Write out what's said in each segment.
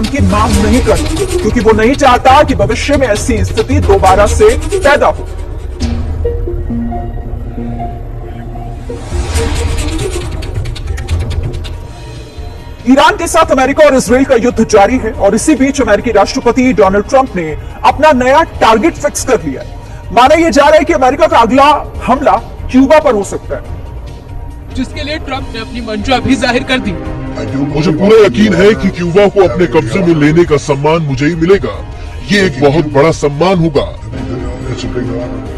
की मांग नहीं करता, क्योंकि वो नहीं चाहता कि भविष्य में ऐसी स्थिति दोबारा से पैदा हो। ईरान के साथ अमेरिका और इजराइल का युद्ध जारी है और इसी बीच अमेरिकी राष्ट्रपति डोनाल्ड ट्रंप ने अपना नया टारगेट फिक्स कर लिया है। माना यह जा रहा है कि अमेरिका का अगला हमला क्यूबा पर हो सकता है, जिसके लिए ट्रंप ने अपनी मंशा भी जाहिर कर दी। मुझे पूरा यकीन है कि क्यूबा को अपने कब्जे में लेने का सम्मान मुझे ही मिलेगा। ये एक बहुत बड़ा सम्मान होगा।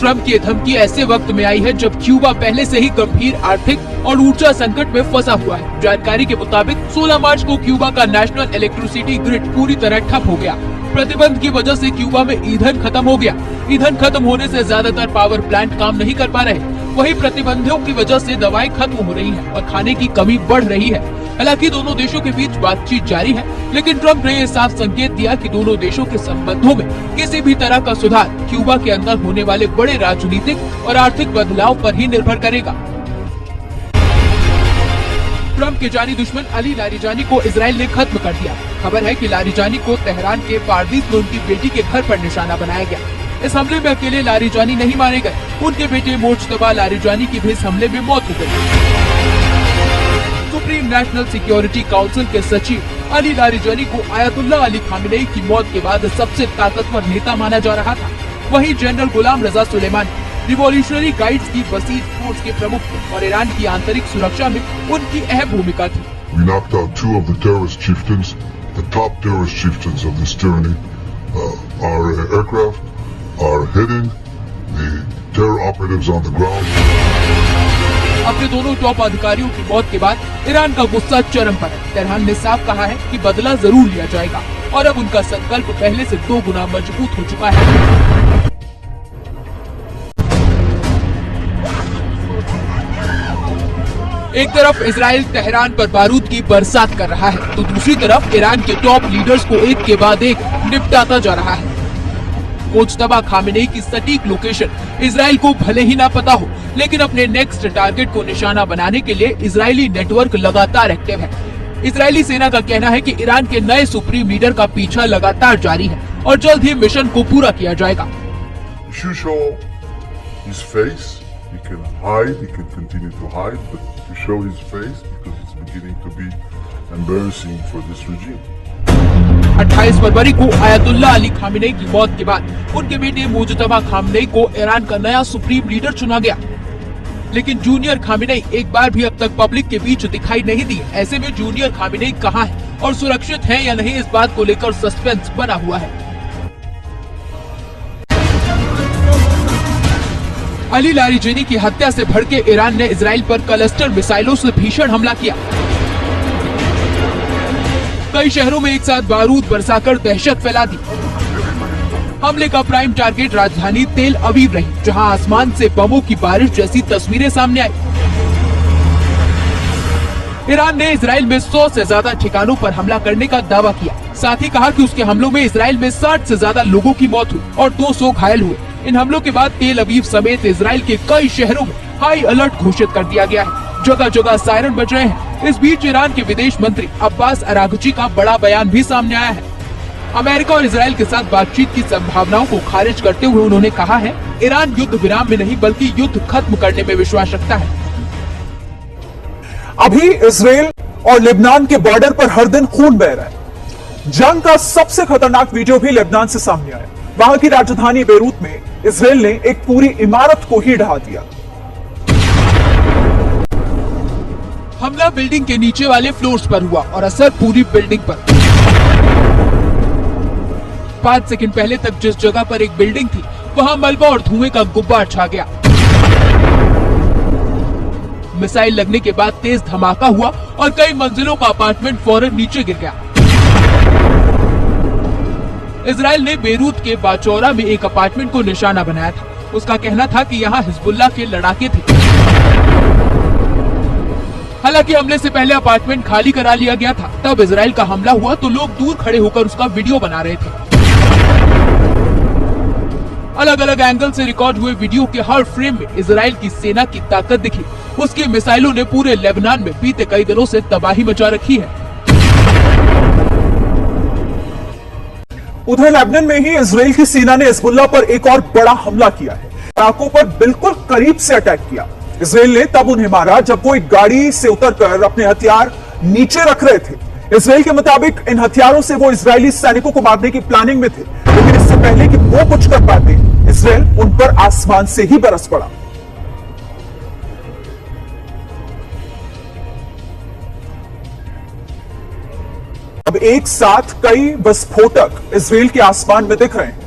ट्रंप की धमकी ऐसे वक्त में आई है जब क्यूबा पहले से ही गंभीर आर्थिक और ऊर्जा संकट में फंसा हुआ है। जानकारी के मुताबिक 16 मार्च को क्यूबा का नेशनल इलेक्ट्रिसिटी ग्रिड पूरी तरह ठप हो गया। प्रतिबंध की वजह से क्यूबा में ईंधन खत्म हो गया। ईंधन खत्म होने से ज्यादातर पावर प्लांट काम नहीं कर पा रहे। वही प्रतिबंधों की वजह से दवाएं खत्म हो रही हैं और खाने की कमी बढ़ रही है। हालांकि दोनों देशों के बीच बातचीत जारी है, लेकिन ट्रंप ने यह साफ संकेत दिया कि दोनों देशों के संबंधों में किसी भी तरह का सुधार क्यूबा के अंदर होने वाले बड़े राजनीतिक और आर्थिक बदलाव पर ही निर्भर करेगा। ट्रंप के जानी दुश्मन अली लारिजानी को इजराइल ने खत्म कर दिया। खबर है कि लारिजानी को तेहरान के पारदीस में उनकी बेटी के घर पर निशाना बनाया गया। इस हमले में अकेले लारिजानी नहीं मारे गए, उनके बेटे मोज्तबा लारिजानी की भी इस हमले में मौत हो गई। सुप्रीम नेशनल सिक्योरिटी काउंसिल के सचिव अली लारिजानी को आयतुल्ला अली खामेनेई की मौत के बाद सबसे ताकतवर नेता माना जा रहा था। वहीं जनरल गुलाम रजा सुलेमानी रिवॉल्यूशनरी गाइड्स की बसीर फोर्स के प्रमुख थे और ईरान की आंतरिक सुरक्षा में उनकी अहम भूमिका थी। We knocked out 2 of the terrorist chieftains, the top terrorist chieftains of this tyranny. Our aircraft are hitting the terror operatives on the ground. अपने दोनों टॉप अधिकारियों की मौत के बाद ईरान का गुस्सा चरम पर है। तेहरान ने साफ कहा है कि बदला जरूर लिया जाएगा और अब उनका संकल्प पहले से 2 गुना मजबूत हो चुका है। एक तरफ इजराइल तेहरान पर बारूद की बरसात कर रहा है, तो दूसरी तरफ ईरान के टॉप लीडर्स को एक के बाद एक निपटाता जा रहा है। मोज्तबा खामेनेई की सटीक लोकेशन इजराइल को भले ही ना पता हो, लेकिन अपने नेक्स्ट टारगेट को निशाना बनाने के लिए इजरायली नेटवर्क लगातार एक्टिव है। इजरायली सेना का कहना है कि ईरान के नए सुप्रीम लीडर का पीछा लगातार जारी है और जल्द ही मिशन को पूरा किया जाएगा। He can hide, he can continue to hide, but to show his face because it's beginning to be embarrassing for this regime. 28 फरवरी को आयतुल्ला अली खामेनेई की मौत के बाद उनके बेटे मोज्तबा खामेनेई को ईरान का नया सुप्रीम लीडर चुना गया, लेकिन जूनियर खामेनेई एक बार भी अब तक पब्लिक के बीच दिखाई नहीं दी। ऐसे में जूनियर खामेनेई कहां है और सुरक्षित है या नहीं, इस बात को लेकर सस्पेंस बना हुआ है। अली लारिजानी की हत्या से भड़के ईरान ने इजराइल पर क्लस्टर मिसाइलों से भीषण हमला किया। कई शहरों में एक साथ बारूद बरसाकर दहशत फैला दी। हमले का प्राइम टारगेट राजधानी तेल अवीव रही, जहां आसमान से बमों की बारिश जैसी तस्वीरें सामने आई। ईरान ने इजराइल में 100 से ज्यादा ठिकानों पर हमला करने का दावा किया। साथ ही कहा कि उसके हमलों में इजराइल में 60 से ज्यादा लोगों की मौत हुई और 200 घायल हुए। इन हमलों के बाद तेल अवीव समेत इजराइल के कई शहरों में हाई अलर्ट घोषित कर दिया गया है। जगह जगह सायरन बज रहे हैं। इस बीच ईरान के विदेश मंत्री अब्बास अरागची का बड़ा बयान भी सामने आया है। अमेरिका और इजराइल के साथ बातचीत की संभावनाओं को खारिज करते हुए उन्होंने कहा है, ईरान युद्ध विराम में नहीं बल्कि युद्ध खत्म करने में विश्वास रखता है। अभी इजराइल और लेबनान के बॉर्डर पर हर दिन खून बह रहा है। जंग का सबसे खतरनाक वीडियो भी लेबनान से सामने आया। वहां की राजधानी बेरूत में इजराइल ने एक पूरी इमारत को ही ढहा दिया। हमला बिल्डिंग के नीचे वाले फ्लोर्स पर हुआ और असर पूरी बिल्डिंग पर। 5 सेकंड पहले तक जिस जगह पर एक बिल्डिंग थी, वहां मलबा और धुएं का गुब्बार छा गया। मिसाइल लगने के बाद तेज धमाका हुआ और कई मंजिलों का अपार्टमेंट फौरन नीचे गिर गया। इजराइल ने बेरूत के बाचौरा में एक अपार्टमेंट को निशाना बनाया था। उसका कहना था कि यहाँ हिजबुल्लाह के लड़ाके थे। हालांकि हमले से पहले अपार्टमेंट खाली करा लिया गया था। तब इजराइल का हमला हुआ तो लोग दूर खड़े होकर उसका वीडियो बना रहे थे। अलग अलग एंगल से रिकॉर्ड हुए वीडियो के हर फ्रेम में इजराइल की सेना की ताकत दिखी। उसकी मिसाइलों ने पूरे लेबनान में बीते कई दिनों से तबाही मचा रखी है। उधर लेबनान में ही इजराइल की सेना ने हिजबुल्लाह पर एक और बड़ा हमला किया है। लड़ाकों पर बिल्कुल करीब से अटैक किया। इजराइल ने तब उन्हें मारा जब वो एक गाड़ी से उतरकर अपने हथियार नीचे रख रहे थे। इजराइल के मुताबिक इन हथियारों से वो इजरायली सैनिकों को मारने की प्लानिंग में थे, लेकिन इससे पहले कि वो कुछ कर पाते, इजराइल उन पर आसमान से ही बरस पड़ा। अब एक साथ कई विस्फोटक इजराइल के आसमान में दिख रहे हैं।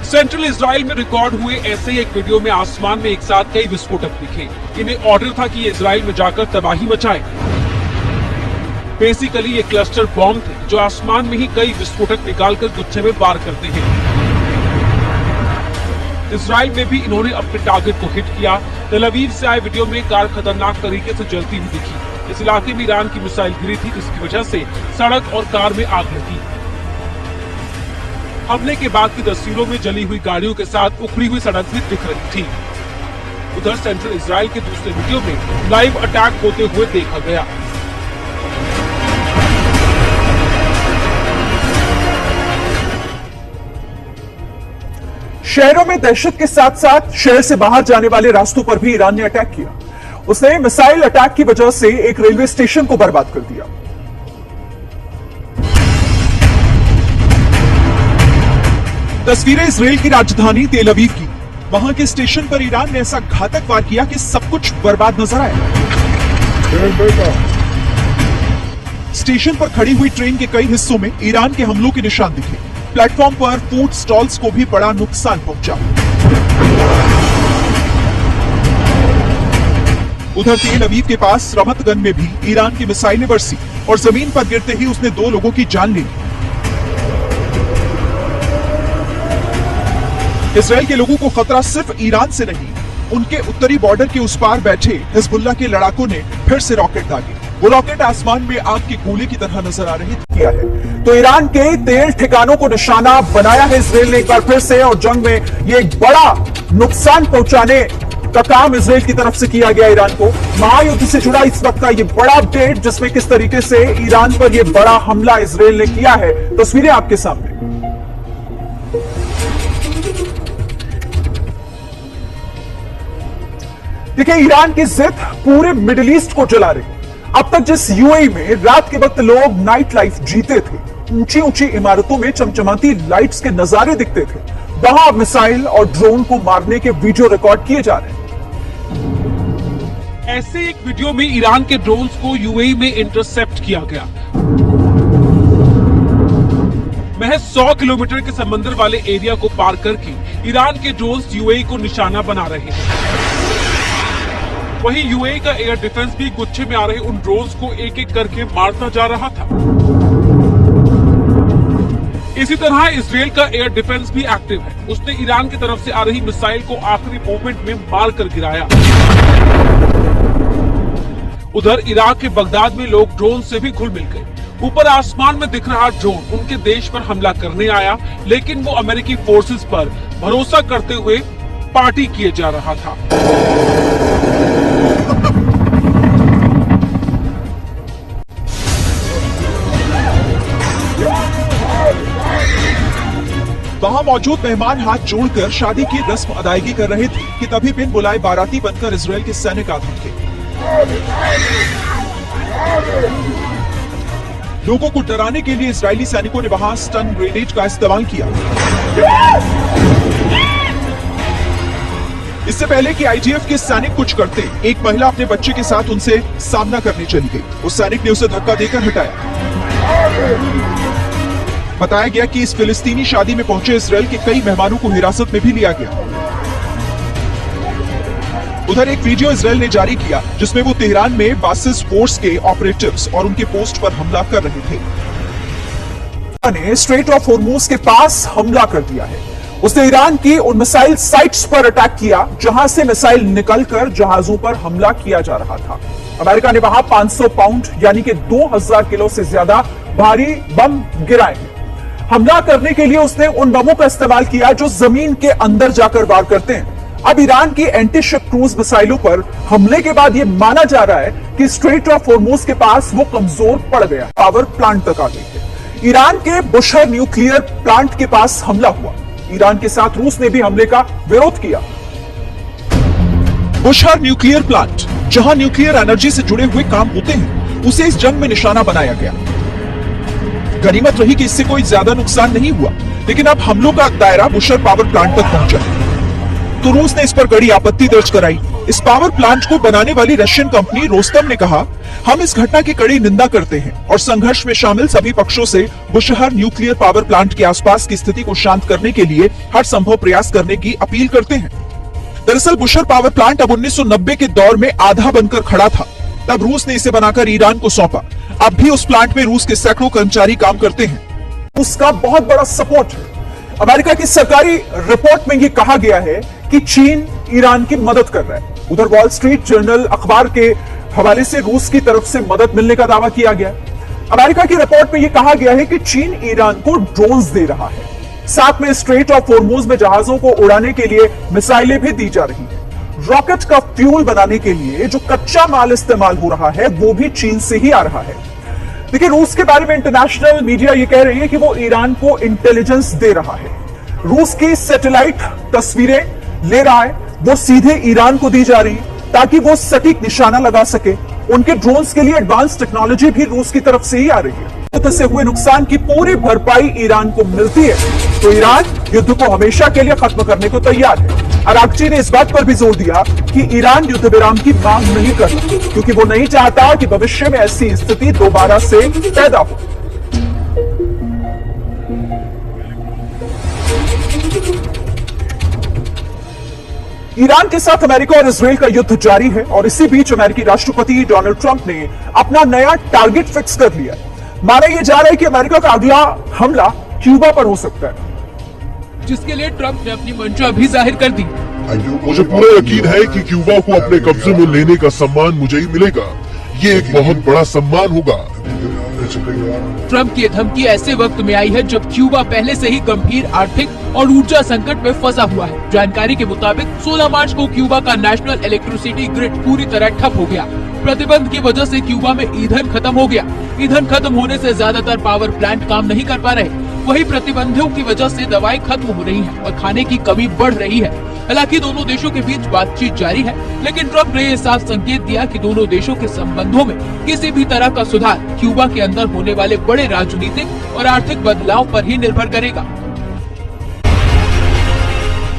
सेंट्रल इजराइल में रिकॉर्ड हुए ऐसे ही एक वीडियो में आसमान में एक साथ कई विस्फोटक दिखे। इन्हें ऑर्डर था कि ये इजराइल में जाकर तबाही मचाए। बेसिकली ये क्लस्टर बॉम्ब थे जो आसमान में ही कई विस्फोटक निकालकर गुच्छे में वार करते हैं। इजराइल में भी इन्होंने अपने टारगेट को हिट किया। तेल अवीव से आए वीडियो में कार खतरनाक तरीके से जलती हुई दिखी। इस इलाके में ईरान की मिसाइल गिरी थी, जिसकी वजह से सड़क और कार में आग लगी। हमले के बाद की तस्वीरों में जली हुई गाड़ियों के साथ उखड़ी हुई सड़क भी दिख रही थी। उधर सेंट्रल इजराइल के दूसरे वीडियो में लाइव अटैक होते हुए देखा गया। शहरों में दहशत के साथ साथ शहर से बाहर जाने वाले रास्तों पर भी ईरान ने अटैक किया। उसने मिसाइल अटैक की वजह से एक रेलवे स्टेशन को बर्बाद कर दिया। तस्वीरें इजराइल की राजधानी तेल अवीव की। वहां के स्टेशन पर ईरान ने ऐसा घातक वार किया कि सब कुछ बर्बाद नजर आया। स्टेशन पर खड़ी हुई ट्रेन के कई हिस्सों में ईरान के हमलों के निशान दिखे। प्लेटफॉर्म पर फूड स्टॉल्स को भी बड़ा नुकसान पहुंचा। उधर तेल अवीव के पास रमतगन में भी ईरान की मिसाइलें बरसी और जमीन पर गिरते ही उसने 2 लोगों की जान ले ली। इजराइल के लोगों को खतरा सिर्फ ईरान से नहीं, उनके उत्तरी बॉर्डर के उस पार बैठे हिजबुल्लाह के लड़ाकों ने फिर से रॉकेट दागे। वो रॉकेट आसमान में आग के गोले की तरह नजर आ रहे किया है। तो ईरान के तेल ठिकानों को निशाना बनाया है इजराइल ने एक बार फिर से, और जंग में ये एक बड़ा नुकसान पहुंचाने का काम इजराइल की तरफ से किया गया। ईरान को महायुद्ध से जुड़ा इस वक्त का ये बड़ा अपडेट, जिसमें किस तरीके से ईरान पर यह बड़ा हमला इजराइल ने किया है, तस्वीरें आपके सामने। देखिए, ईरान की जिद पूरे मिडिल ईस्ट को जला रही। अब तक जिस यूएई में रात के वक्त लोग नाइट लाइफ जीते थे, ऊंची ऊंची इमारतों में चमचमाती लाइट्स के नजारे दिखते थे, वहां मिसाइल और ड्रोन को मारने के वीडियो रिकॉर्ड किए जा रहे हैं। ऐसे एक वीडियो में ईरान के ड्रोन्स को यूएई में इंटरसेप्ट किया गया। महज 100 किलोमीटर के समंदर वाले एरिया को पार करके ईरान के ड्रोन्स यूएई को निशाना बना रहे हैं। वहीं यूएई का एयर डिफेंस भी गुच्छे में आ रहे उन ड्रोन्स को एक एक करके मारता जा रहा था। इसी तरह इजराइल का एयर डिफेंस भी एक्टिव है। उसने ईरान की तरफ से आ रही मिसाइल को आखिरी मोमेंट में मार कर गिराया। उधर इराक के बगदाद में लोग ड्रोन से भी घुल मिल गए। ऊपर आसमान में दिख रहा ड्रोन उनके देश पर हमला करने आया, लेकिन वो अमेरिकी फोर्सेस पर भरोसा करते हुए पार्टी किए जा रहा था। वहां मौजूद मेहमान हाथ जोड़कर शादी की रस्म अदायगी कर रहे थे कि तभी बिन बुलाए बाराती बनकर इजराइल के सैनिक आ पहुंचे। लोगों को डराने के लिए इजरायली सैनिकों ने वहां स्टन ग्रेनेड का इस्तेमाल किया। इससे पहले कि आईडीएफ के सैनिक कुछ करते, एक महिला अपने बच्चे के साथ उनसे सामना करने चली गई। उस सैनिक ने उसे धक्का देकर हटाया। बताया गया कि इस फिलिस्तीनी शादी में पहुंचे इजराइल के कई मेहमानों को हिरासत में भी लिया गया। उधर एक वीडियो इजराइल ने जारी किया जिसमें वो तेहरान में बासिस फोर्स के ऑपरेटिव्स और उनके पोस्ट पर हमला कर रहे थे। ने स्ट्रेट ऑफ होर्मुज के पास हमला कर दिया है। उसने ईरान की उन मिसाइल साइट्स पर अटैक किया जहां से मिसाइल निकलकर जहाजों पर हमला किया जा रहा था। अमेरिका ने वहां 500 पाउंड यानी कि 2000 किलो से ज्यादा भारी बम गिराए हैं। हमला करने के लिए उसने उन बमों का इस्तेमाल किया जो जमीन के अंदर जाकर वार करते हैं। अब ईरान की एंटी शिप क्रूज मिसाइलों पर हमले के बाद यह माना जा रहा है कि स्ट्रेट ऑफ हॉर्मुज के पास वो कमजोर पड़ गया, पावर प्लांट तक आ गई है। ईरान के बुशहर न्यूक्लियर प्लांट के पास हमला हुआ। ईरान के साथ रूस ने भी हमले का विरोध किया। बुशहर न्यूक्लियर प्लांट, जहां न्यूक्लियर एनर्जी से जुड़े हुए काम होते हैं, उसे इस जंग में निशाना बनाया गया। गनीमत रही कि इससे कोई ज्यादा नुकसान नहीं हुआ, लेकिन अब हमलों का दायरा बुशहर पावर प्लांट तक पहुंचा है। तो रूस ने इस पर कड़ी आपत्ति दर्ज कराई। इस पावर प्लांट को बनाने वाली रशियन कंपनी रोस्तम ने कहा, हम इस घटना की कड़ी निंदा करते हैं और संघर्ष में शामिल सभी पक्षों से बुशहर न्यूक्लियर पावर प्लांट के आसपास की स्थिति को शांत करने के लिए हर संभव प्रयास करने की अपील करते हैं। दरअसल बुशहर पावर प्लांट अब 1990 के दौर में आधा बनकर खड़ा था। तब रूस ने इसे बनाकर ईरान को सौंपा। अब भी उस प्लांट में रूस के सैकड़ों कर्मचारी काम करते हैं। उसका बहुत बड़ा सपोर्ट है। अमेरिका की सरकारी रिपोर्ट में यह कहा गया है कि चीन ईरान की मदद कर रहा है। उधर वॉल स्ट्रीट जर्नल अखबार के हवाले से रूस की तरफ से मदद मिलने का दावा किया गया। अमेरिका की रिपोर्ट में यह कहा गया है कि चीन ईरान को ड्रोन्स दे रहा है। साथ में स्ट्रेट ऑफ हॉर्मुज में जहाजों को उड़ाने के लिए मिसाइलें भी दी जा रही हैं। रॉकेट का फ्यूल बनाने के लिए जो कच्चा माल इस्तेमाल हो रहा है वो भी चीन से ही आ रहा है। देखिए, रूस के बारे में इंटरनेशनल मीडिया ये कह रही है कि वो ईरान को इंटेलिजेंस दे रहा है। रूस की सैटेलाइट तस्वीरें ले रहा है, वो सीधे ईरान को दी जा रही ताकि वो सटीक निशाना लगा सके। उनके ड्रोन्स के लिए एडवांस टेक्नोलॉजी भी रूस की तरफ से ही आ रही है। युद्ध से हुए नुकसान की पूरी भरपाई ईरान को मिलती है तो ईरान युद्ध को हमेशा के लिए खत्म करने को तैयार है। अरागची ने इस बात पर भी जोर दिया कि ईरान युद्ध विराम की मांग नहीं करता, क्योंकि वो नहीं चाहता कि भविष्य में ऐसी स्थिति दोबारा से पैदा हो। ईरान के साथ अमेरिका और इजराइल का युद्ध जारी है और इसी बीच अमेरिकी राष्ट्रपति डोनाल्ड ट्रंप ने अपना नया टारगेट फिक्स कर लिया। माना यह जा रहा है कि अमेरिका का अगला हमला क्यूबा पर हो सकता है, जिसके लिए ट्रंप ने अपनी मंशा भी जाहिर कर दी। मुझे पूरा यकीन है कि क्यूबा को अपने कब्जे में लेने का सम्मान मुझे ही मिलेगा। ये एक बहुत बड़ा सम्मान होगा। ट्रंप की धमकी ऐसे वक्त में आई है जब क्यूबा पहले से ही गंभीर आर्थिक और ऊर्जा संकट में फंसा हुआ है। जानकारी के मुताबिक 16 मार्च को क्यूबा का नेशनल इलेक्ट्रिसिटी ग्रिड पूरी तरह ठप हो गया। प्रतिबंध की वजह से क्यूबा में ईंधन खत्म हो गया। ईंधन खत्म होने से ज्यादातर पावर प्लांट काम नहीं कर पा रहे। वही प्रतिबंधों की वजह से दवाएं खत्म हो रही हैं और खाने की कमी बढ़ रही है। हालांकि दोनों देशों के बीच बातचीत जारी है, लेकिन ट्रंप ने यह साफ संकेत दिया कि दोनों देशों के संबंधों में किसी भी तरह का सुधार क्यूबा के अंदर होने वाले बड़े राजनीतिक और आर्थिक बदलाव पर ही निर्भर करेगा।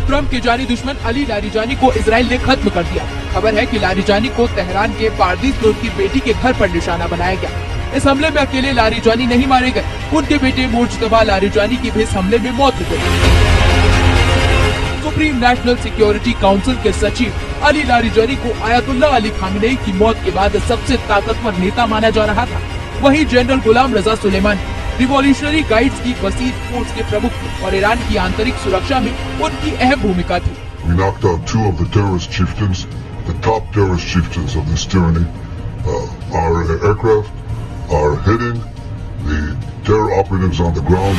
ट्रंप के जानी दुश्मन अली लारिजानी को इजराइल ने खत्म कर दिया। खबर है कि लारिजानी को तेहरान के पारदीस में उनकी बेटी के घर पर निशाना बनाया गया। इस हमले में अकेले लारिजानी नहीं मारे गए, उनके बेटे मुज्तबा लारिजानी की भी इस हमले में मौत हो गई। सुप्रीम नेशनल सिक्योरिटी काउंसिल के सचिव अली लारिजानी को आयतुल्ला अली खामेनेई की मौत के बाद सबसे ताकतवर नेता माना जा रहा था। वहीं जनरल गुलाम रजा सुलेमानी रिवॉल्यूशनरी गाइड्स की वसीर फोर्स के प्रमुख थे और ईरान की आंतरिक सुरक्षा में उनकी अहम भूमिका थी। We knocked out two of the terrorist chieftains, the top terrorist chieftains of this tyranny. Our aircraft are hitting the terror operatives on the ground.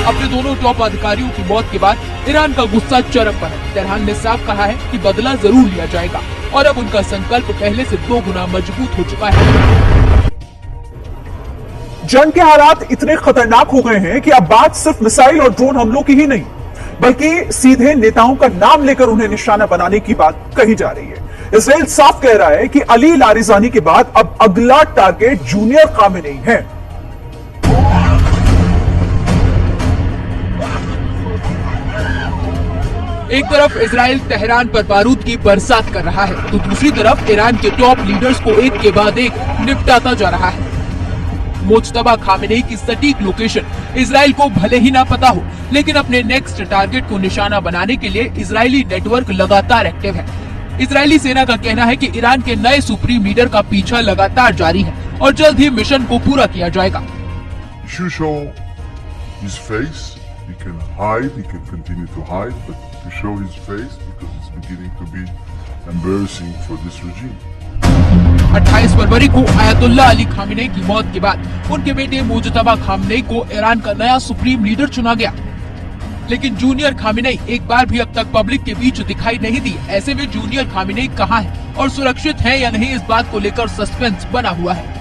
अपने दोनों टॉप अधिकारियों की मौत के बाद ईरान का गुस्सा चरम पर है। तेहरान ने साफ कहा है कि बदला जरूर लिया जाएगा और अब उनका संकल्प पहले से 2 गुना मजबूत हो चुका है। जंग के हालात इतने खतरनाक हो गए हैं कि अब बात सिर्फ मिसाइल और ड्रोन हमलों की ही नहीं, बल्कि सीधे नेताओं का नाम लेकर उन्हें निशाना बनाने की बात कही जा रही है। इजराइल साफ कह रहा है कि अली लारिजानी के बाद अब अगला टारगेट जूनियर खामेनेई है। एक तरफ इजराइल तेहरान पर बारूद की बरसात कर रहा है तो दूसरी तरफ ईरान के टॉप लीडर्स को एक के बाद एक निपटाता जा रहा है। मुज्तबा खामेनेई की सटीक लोकेशन इजराइल को भले ही ना पता हो, लेकिन अपने नेक्स्ट टारगेट को निशाना बनाने के लिए इजरायली नेटवर्क लगातार एक्टिव है। इजरायली सेना का कहना है कि ईरान के नए सुप्रीम लीडर का पीछा लगातार जारी है और जल्द ही मिशन को पूरा किया जाएगा। He can hide, he can continue to hide, but to show his face because it's beginning to be embarrassing for this regime. 28 फरवरी को आयतुल्ला अली खामेनेई की मौत के बाद उनके बेटे मुज्तबा खामेनेई को ईरान का नया सुप्रीम लीडर चुना गया। लेकिन जूनियर खामेनेई एक बार भी अब तक पब्लिक के बीच दिखाई नहीं दी। ऐसे में जूनियर खामेनेई कहां है और सुरक्षित है या नहीं, इस बात को लेकर सस्पेंस बना हुआ है।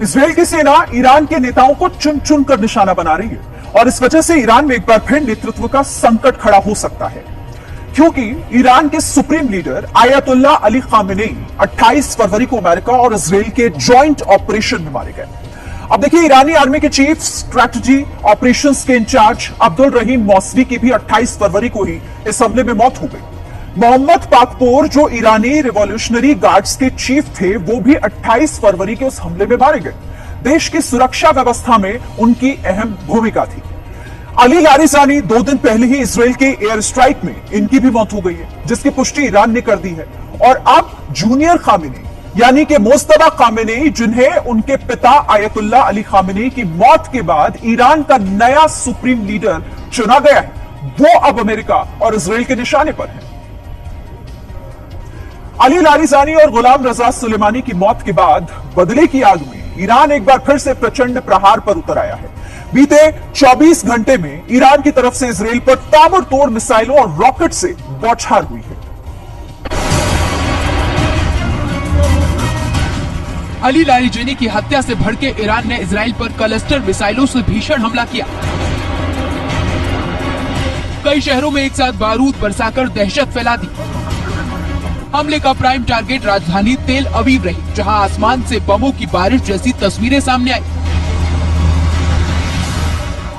इजराइल की सेना ईरान के नेताओं को चुन चुन कर निशाना बना रही है और इस वजह से ईरान में एक बार फिर नेतृत्व का संकट खड़ा हो सकता है, क्योंकि ईरान के supreme leader Ayatollah Ali Khamenei 28 फरवरी को अमेरिका और इजराइल के जॉइंट ऑपरेशन में मारे गए। अब देखिए, ईरानी आर्मी के चीफ स्ट्रैटेजी ऑपरेशंस के इंचार्ज अब्दुल रहीम मौसवी की भी 28 फरवरी को ही इस हमले में मौत हो गई। मोहम्मद पाकपोर, जो ईरानी रिवॉल्यूशनरी गार्ड्स के चीफ थे, वो भी 28 फरवरी के उस हमले में मारे गए। देश की सुरक्षा व्यवस्था में उनकी अहम भूमिका थी। अली लारिजानी 2 दिन पहले ही इजराइल के एयर स्ट्राइक में इनकी भी मौत हो गई है, जिसकी पुष्टि ईरान ने कर दी है। और अब जूनियर खामेनेई यानी कि मुस्तफा खामेनेई, जिन्हें उनके पिता आयतुल्लाह अली खामेनेई की मौत के बाद ईरान का नया सुप्रीम लीडर चुना गया है, वो अब अमेरिका और इजराइल के निशाने पर है। अली लारिजानी और गुलाम रजा सुलेमानी की मौत के बाद बदले की आग में ईरान एक बार फिर से प्रचंड प्रहार पर उतर आया है। बीते 24 घंटे में ईरान की तरफ से इजराइल पर ताबड़तोड़ मिसाइलों और रॉकेट से बौछार हुई है। अली लारिजानी की हत्या से भड़के ईरान ने इजराइल पर क्लस्टर मिसाइलों से भीषण हमला किया। कई शहरों में एक साथ बारूद बरसाकर दहशत फैला दी। हमले का प्राइम टारगेट राजधानी तेल अवीव रही, जहां आसमान से बमों की बारिश जैसी तस्वीरें सामने आई।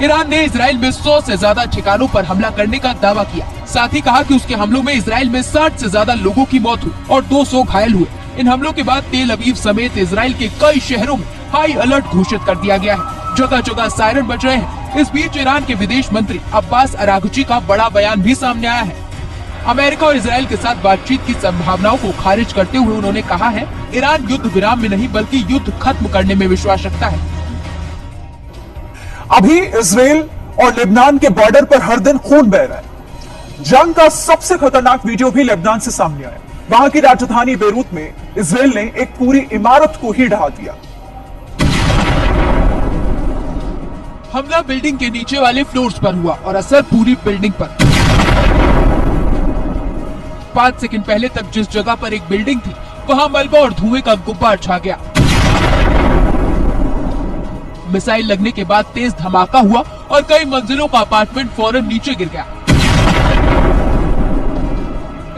ईरान ने इजराइल में 100 से ज्यादा ठिकानों पर हमला करने का दावा किया। साथ ही कहा कि उसके हमलों में इजराइल में 60 से ज्यादा लोगों की मौत हुई और 200 घायल हुए। इन हमलों के बाद तेल अवीव समेत इजराइल के कई शहरों में हाई अलर्ट घोषित कर दिया गया है। जगह जगह सायरन बज रहे हैं। इस बीच ईरान के विदेश मंत्री अब्बास अरागची का बड़ा बयान भी सामने आया है। अमेरिका और इजराइल के साथ बातचीत की संभावनाओं को खारिज करते हुए उन्होंने कहा है, ईरान युद्ध विराम में नहीं बल्कि युद्ध खत्म करने में विश्वास रखता है। अभी इजराइल और लेबनान के बॉर्डर पर हर दिन खून बह रहा है। जंग का सबसे खतरनाक वीडियो भी लेबनान से सामने आया। वहां की राजधानी बेरूत में इजराइल ने एक पूरी इमारत को ही ढहा दिया। हमला बिल्डिंग के नीचे वाले फ्लोर्स पर हुआ और असर पूरी बिल्डिंग पर। 5 सेकंड पहले तक जिस जगह पर एक बिल्डिंग थी, वहां मलबा और धुएं का गुब्बार छा गया। मिसाइल लगने के बाद तेज धमाका हुआ और कई मंजिलों का अपार्टमेंट फौरन नीचे गिर गया।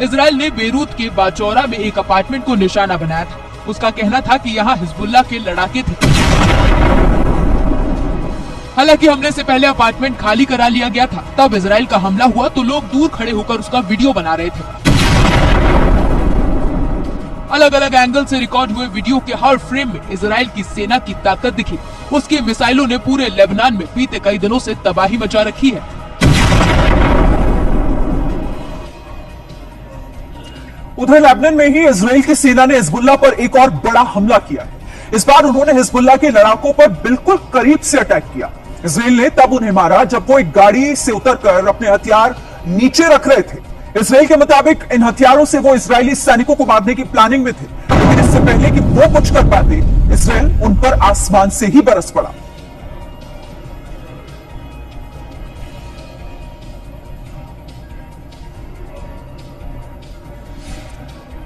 इजराइल ने बेरूत के बाचौरा में एक अपार्टमेंट को निशाना बनाया था। उसका कहना था कि यहाँ हिजबुल्लाह के लड़ाके थे। हालांकि हमले से पहले अपार्टमेंट खाली करा लिया गया था। तब इजराइल का हमला हुआ तो लोग दूर खड़े होकर उसका वीडियो बना रहे थे। अलग अलग एंगल से रिकॉर्ड हुए वीडियो के हर फ्रेम में इजराइल की सेना की ताकत दिखी। उसकी मिसाइलों ने पूरे लेबनान में बीते कई दिनों से तबाही मचा रखी है। उधर लेबनान में ही इजराइल की सेना ने हिजबुल्लाह पर एक और बड़ा हमला किया है। इस बार उन्होंने हिजबुल्लाह के लड़ाकों पर बिल्कुल करीब से अटैक किया। इजराइल ने तब उन्हें मारा जब वो एक गाड़ी से उतरकर अपने हथियार नीचे रख रहे थे। इजराइल के मुताबिक इन हथियारों से वो इजरायली सैनिकों को मारने की प्लानिंग में थे, लेकिन इससे पहले कि वो कुछ कर पाते, इजराइल उन पर आसमान से ही बरस पड़ा।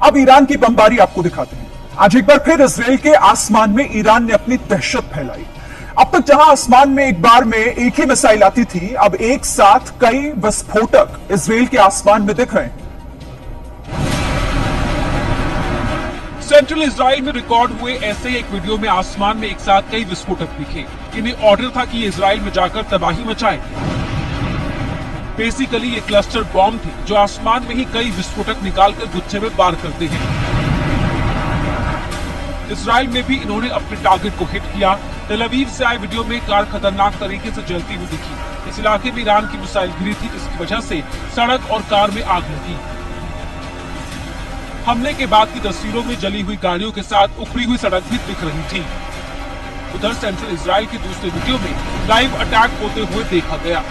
अब ईरान की बमबारी आपको दिखाते हैं। आज एक बार फिर इजराइल के आसमान में ईरान ने अपनी दहशत फैलाई। अब तक जहां आसमान में एक बार में एक ही मिसाइल आती थी, अब एक साथ कई विस्फोटक इजराइल के आसमान में दिख रहे हैं। सेंट्रल इजराइल में रिकॉर्ड हुए ऐसे ही एक वीडियो में आसमान में एक साथ कई विस्फोटक दिखे। इन्हें ऑर्डर था कि ये इजराइल में जाकर तबाही मचाए। बेसिकली ये क्लस्टर बॉम्ब थे जो आसमान में ही कई विस्फोटक निकालकर गुच्छे में पार करते हैं। इजराइल में भी इन्होंने अपने टारगेट को हिट किया। तेल अवीव से आए वीडियो में कार खतरनाक तरीके से जलती हुई दिखी। इस इलाके में ईरान की मिसाइल गिरी थी, जिसकी वजह से सड़क और कार में आग लगी। हमले के बाद की तस्वीरों में जली हुई गाड़ियों के साथ उखड़ी हुई सड़क भी दिख रही थी। उधर सेंट्रल इजराइल के दूसरे वीडियो में लाइव अटैक होते हुए देखा गया।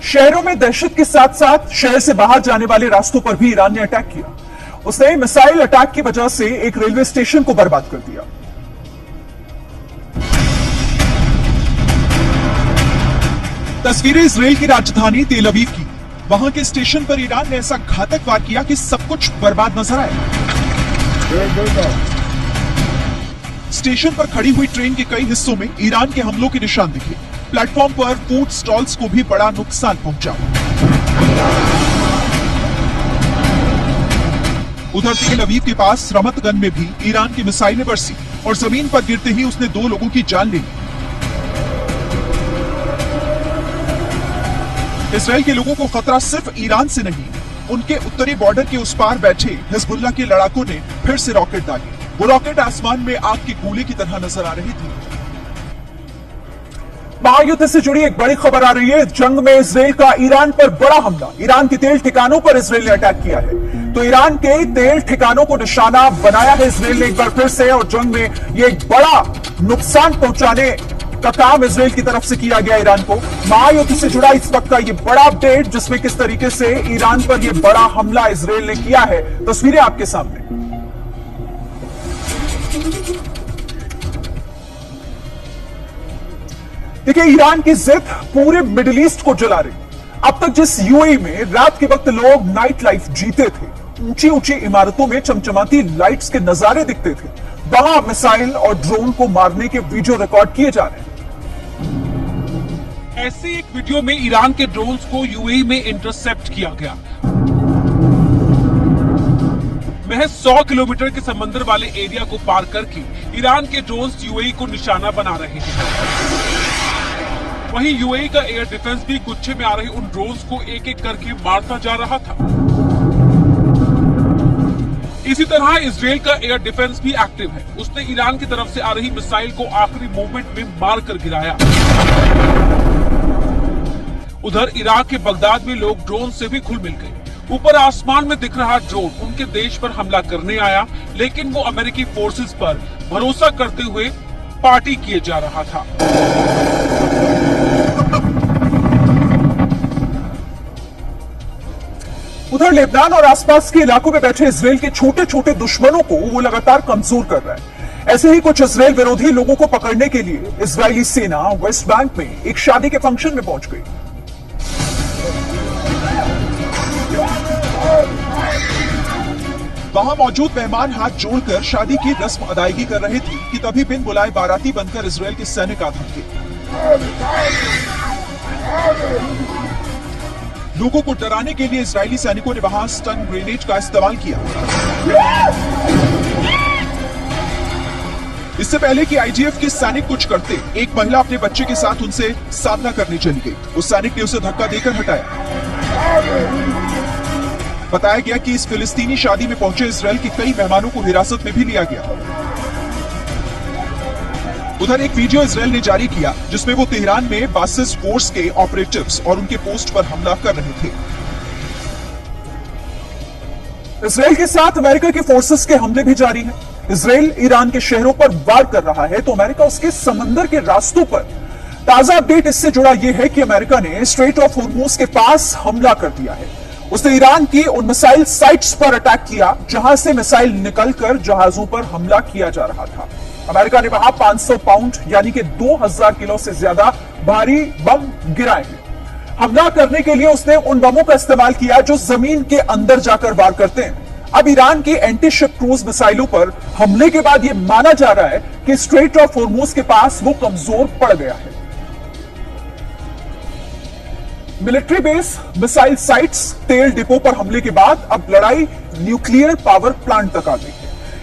शहरों में दहशत के साथ साथ शहर से बाहर जाने वाले रास्तों पर भी ईरान ने अटैक किया। उसने मिसाइल अटैक की वजह से एक रेलवे स्टेशन को बर्बाद कर दिया। तस्वीरें इजराइल की राजधानी तेल अवीव की। वहां के स्टेशन पर ईरान ने ऐसा घातक वार किया कि सब कुछ बर्बाद नजर आया। स्टेशन पर खड़ी हुई ट्रेन के कई हिस्सों में ईरान के हमलों के निशान दिखे। प्लेटफॉर्म पर फूड स्टॉल्स को भी बड़ा नुकसान पहुंचा। उधर तेल अवीव के पास रमतगन में भी ईरान की मिसाइलें बरसी और जमीन पर गिरते ही उसने 2 लोगों की जान ले ली। इजराइल के लोगों को खतरा सिर्फ ईरान से नहीं, उनके उत्तरी बॉर्डर के उस पार बैठे हिजबुल्लाह के लड़ाकों ने फिर से रॉकेट दागे। वो रॉकेट आसमान में आग के गोले की तरह नजर आ रही थी। महायुद्ध से जुड़ी एक बड़ी खबर आ रही है। जंग में इजराइल का ईरान पर बड़ा हमला। ईरान के तेल ठिकानों पर इजराइल ने अटैक किया है। तो ईरान के तेल ठिकानों को निशाना बनाया है इजराइल ने एक बार फिर से, और जंग में ये एक बड़ा नुकसान पहुंचाने का काम इजराइल की तरफ से किया गया ईरान को। महायुद्ध से जुड़ा इस वक्त का ये बड़ा अपडेट, जिसमें किस तरीके से ईरान पर ये बड़ा हमला इजराइल ने किया है। तस्वीरें आपके सामने। देखिए, ईरान की जिद पूरे मिडिल ईस्ट को जला रही। अब तक जिस यूएई में रात के वक्त लोग नाइट लाइफ जीते थे, ऊंची ऊंची इमारतों में चमचमाती लाइट्स के नजारे दिखते थे, वहां मिसाइल और ड्रोन को मारने के वीडियो रिकॉर्ड किए जा रहे हैं। ऐसे एक वीडियो में ईरान के ड्रोन्स को यूएई में इंटरसेप्ट किया गया। महज 100 किलोमीटर के समंदर वाले एरिया को पार करके ईरान के ड्रोन्स यूएई को निशाना बना रहे हैं। वहीं यूएई का एयर डिफेंस भी गुच्छे में आ रहे उन ड्रोन्स को एक एक करके मारता जा रहा था। इसी तरह इजराइल का एयर डिफेंस भी एक्टिव है। उसने ईरान की तरफ से आ रही मिसाइल को आखिरी मूवमेंट में मारकर गिराया। उधर इराक के बगदाद में लोग ड्रोन से भी घुल मिल गए। ऊपर आसमान में दिख रहा ड्रोन उनके देश पर हमला करने आया, लेकिन वो अमेरिकी फोर्सेस पर भरोसा करते हुए पार्टी किए जा रहा था। उधर लेबनान और आसपास के इलाकों में बैठे इजराइल के छोटे छोटे दुश्मनों को वो लगातार कमजोर कर रहा है। ऐसे ही कुछ इजराइल विरोधी लोगों को पकड़ने के लिए इजरायली सेना वेस्ट बैंक में एक शादी के फंक्शन में पहुंच गई। वहां मौजूद मेहमान हाथ जोड़कर शादी की रस्म अदायगी कर रहे थे कि तभी बिन बुलाए बाराती बनकर इजराइल के सैनिक आ धमके। लोगों को डराने के लिए इजरायली सैनिकों ने वहां स्टन ग्रेनेड का इस्तेमाल किया। इससे पहले कि आईजीएफ के सैनिक कुछ करते, एक महिला अपने बच्चे के साथ उनसे सामना करने चली गई। उस सैनिक ने उसे धक्का देकर हटाया। बताया गया कि इस फिलिस्तीनी शादी में पहुंचे इजराइल के कई मेहमानों को हिरासत में भी लिया गया। उधर एक वीडियो इजराइल ने जारी किया जिसमें वो तेहरान में बासिस फोर्स के ऑपरेटिव्स और उनके पोस्ट पर हमला कर रहे थे। इजराइल के साथ अमेरिका के फोर्सेस के हमले भी जारी हैं। इजराइल ईरान के शहरों पर वार कर रहा है तो अमेरिका उसके समंदर के रास्तों पर। ताजा अपडेट इससे जुड़ा यह है कि अमेरिका ने स्ट्रेट ऑफ हॉर्मुज के पास हमला कर दिया है। उसने ईरान की उन मिसाइल साइट्स पर अटैक किया जहां से मिसाइल निकलकर जहाजों पर हमला किया जा रहा था। अमेरिका ने वहां 500 पाउंड यानी कि 2000 किलो से ज्यादा भारी बम गिराए हैं। हमला करने के लिए उसने उन बमों का इस्तेमाल किया जो जमीन के अंदर जाकर वार करते हैं। अब ईरान की एंटी शिप क्रूज मिसाइलों पर हमले के बाद यह माना जा रहा है कि स्ट्रेट ऑफ हॉर्मुज के पास वो कमजोर पड़ गया है। मिलिट्री बेस, मिसाइल साइट्स, तेल डिपो पर हमले के बाद अब लड़ाई न्यूक्लियर पावर प्लांट तक आ गई है।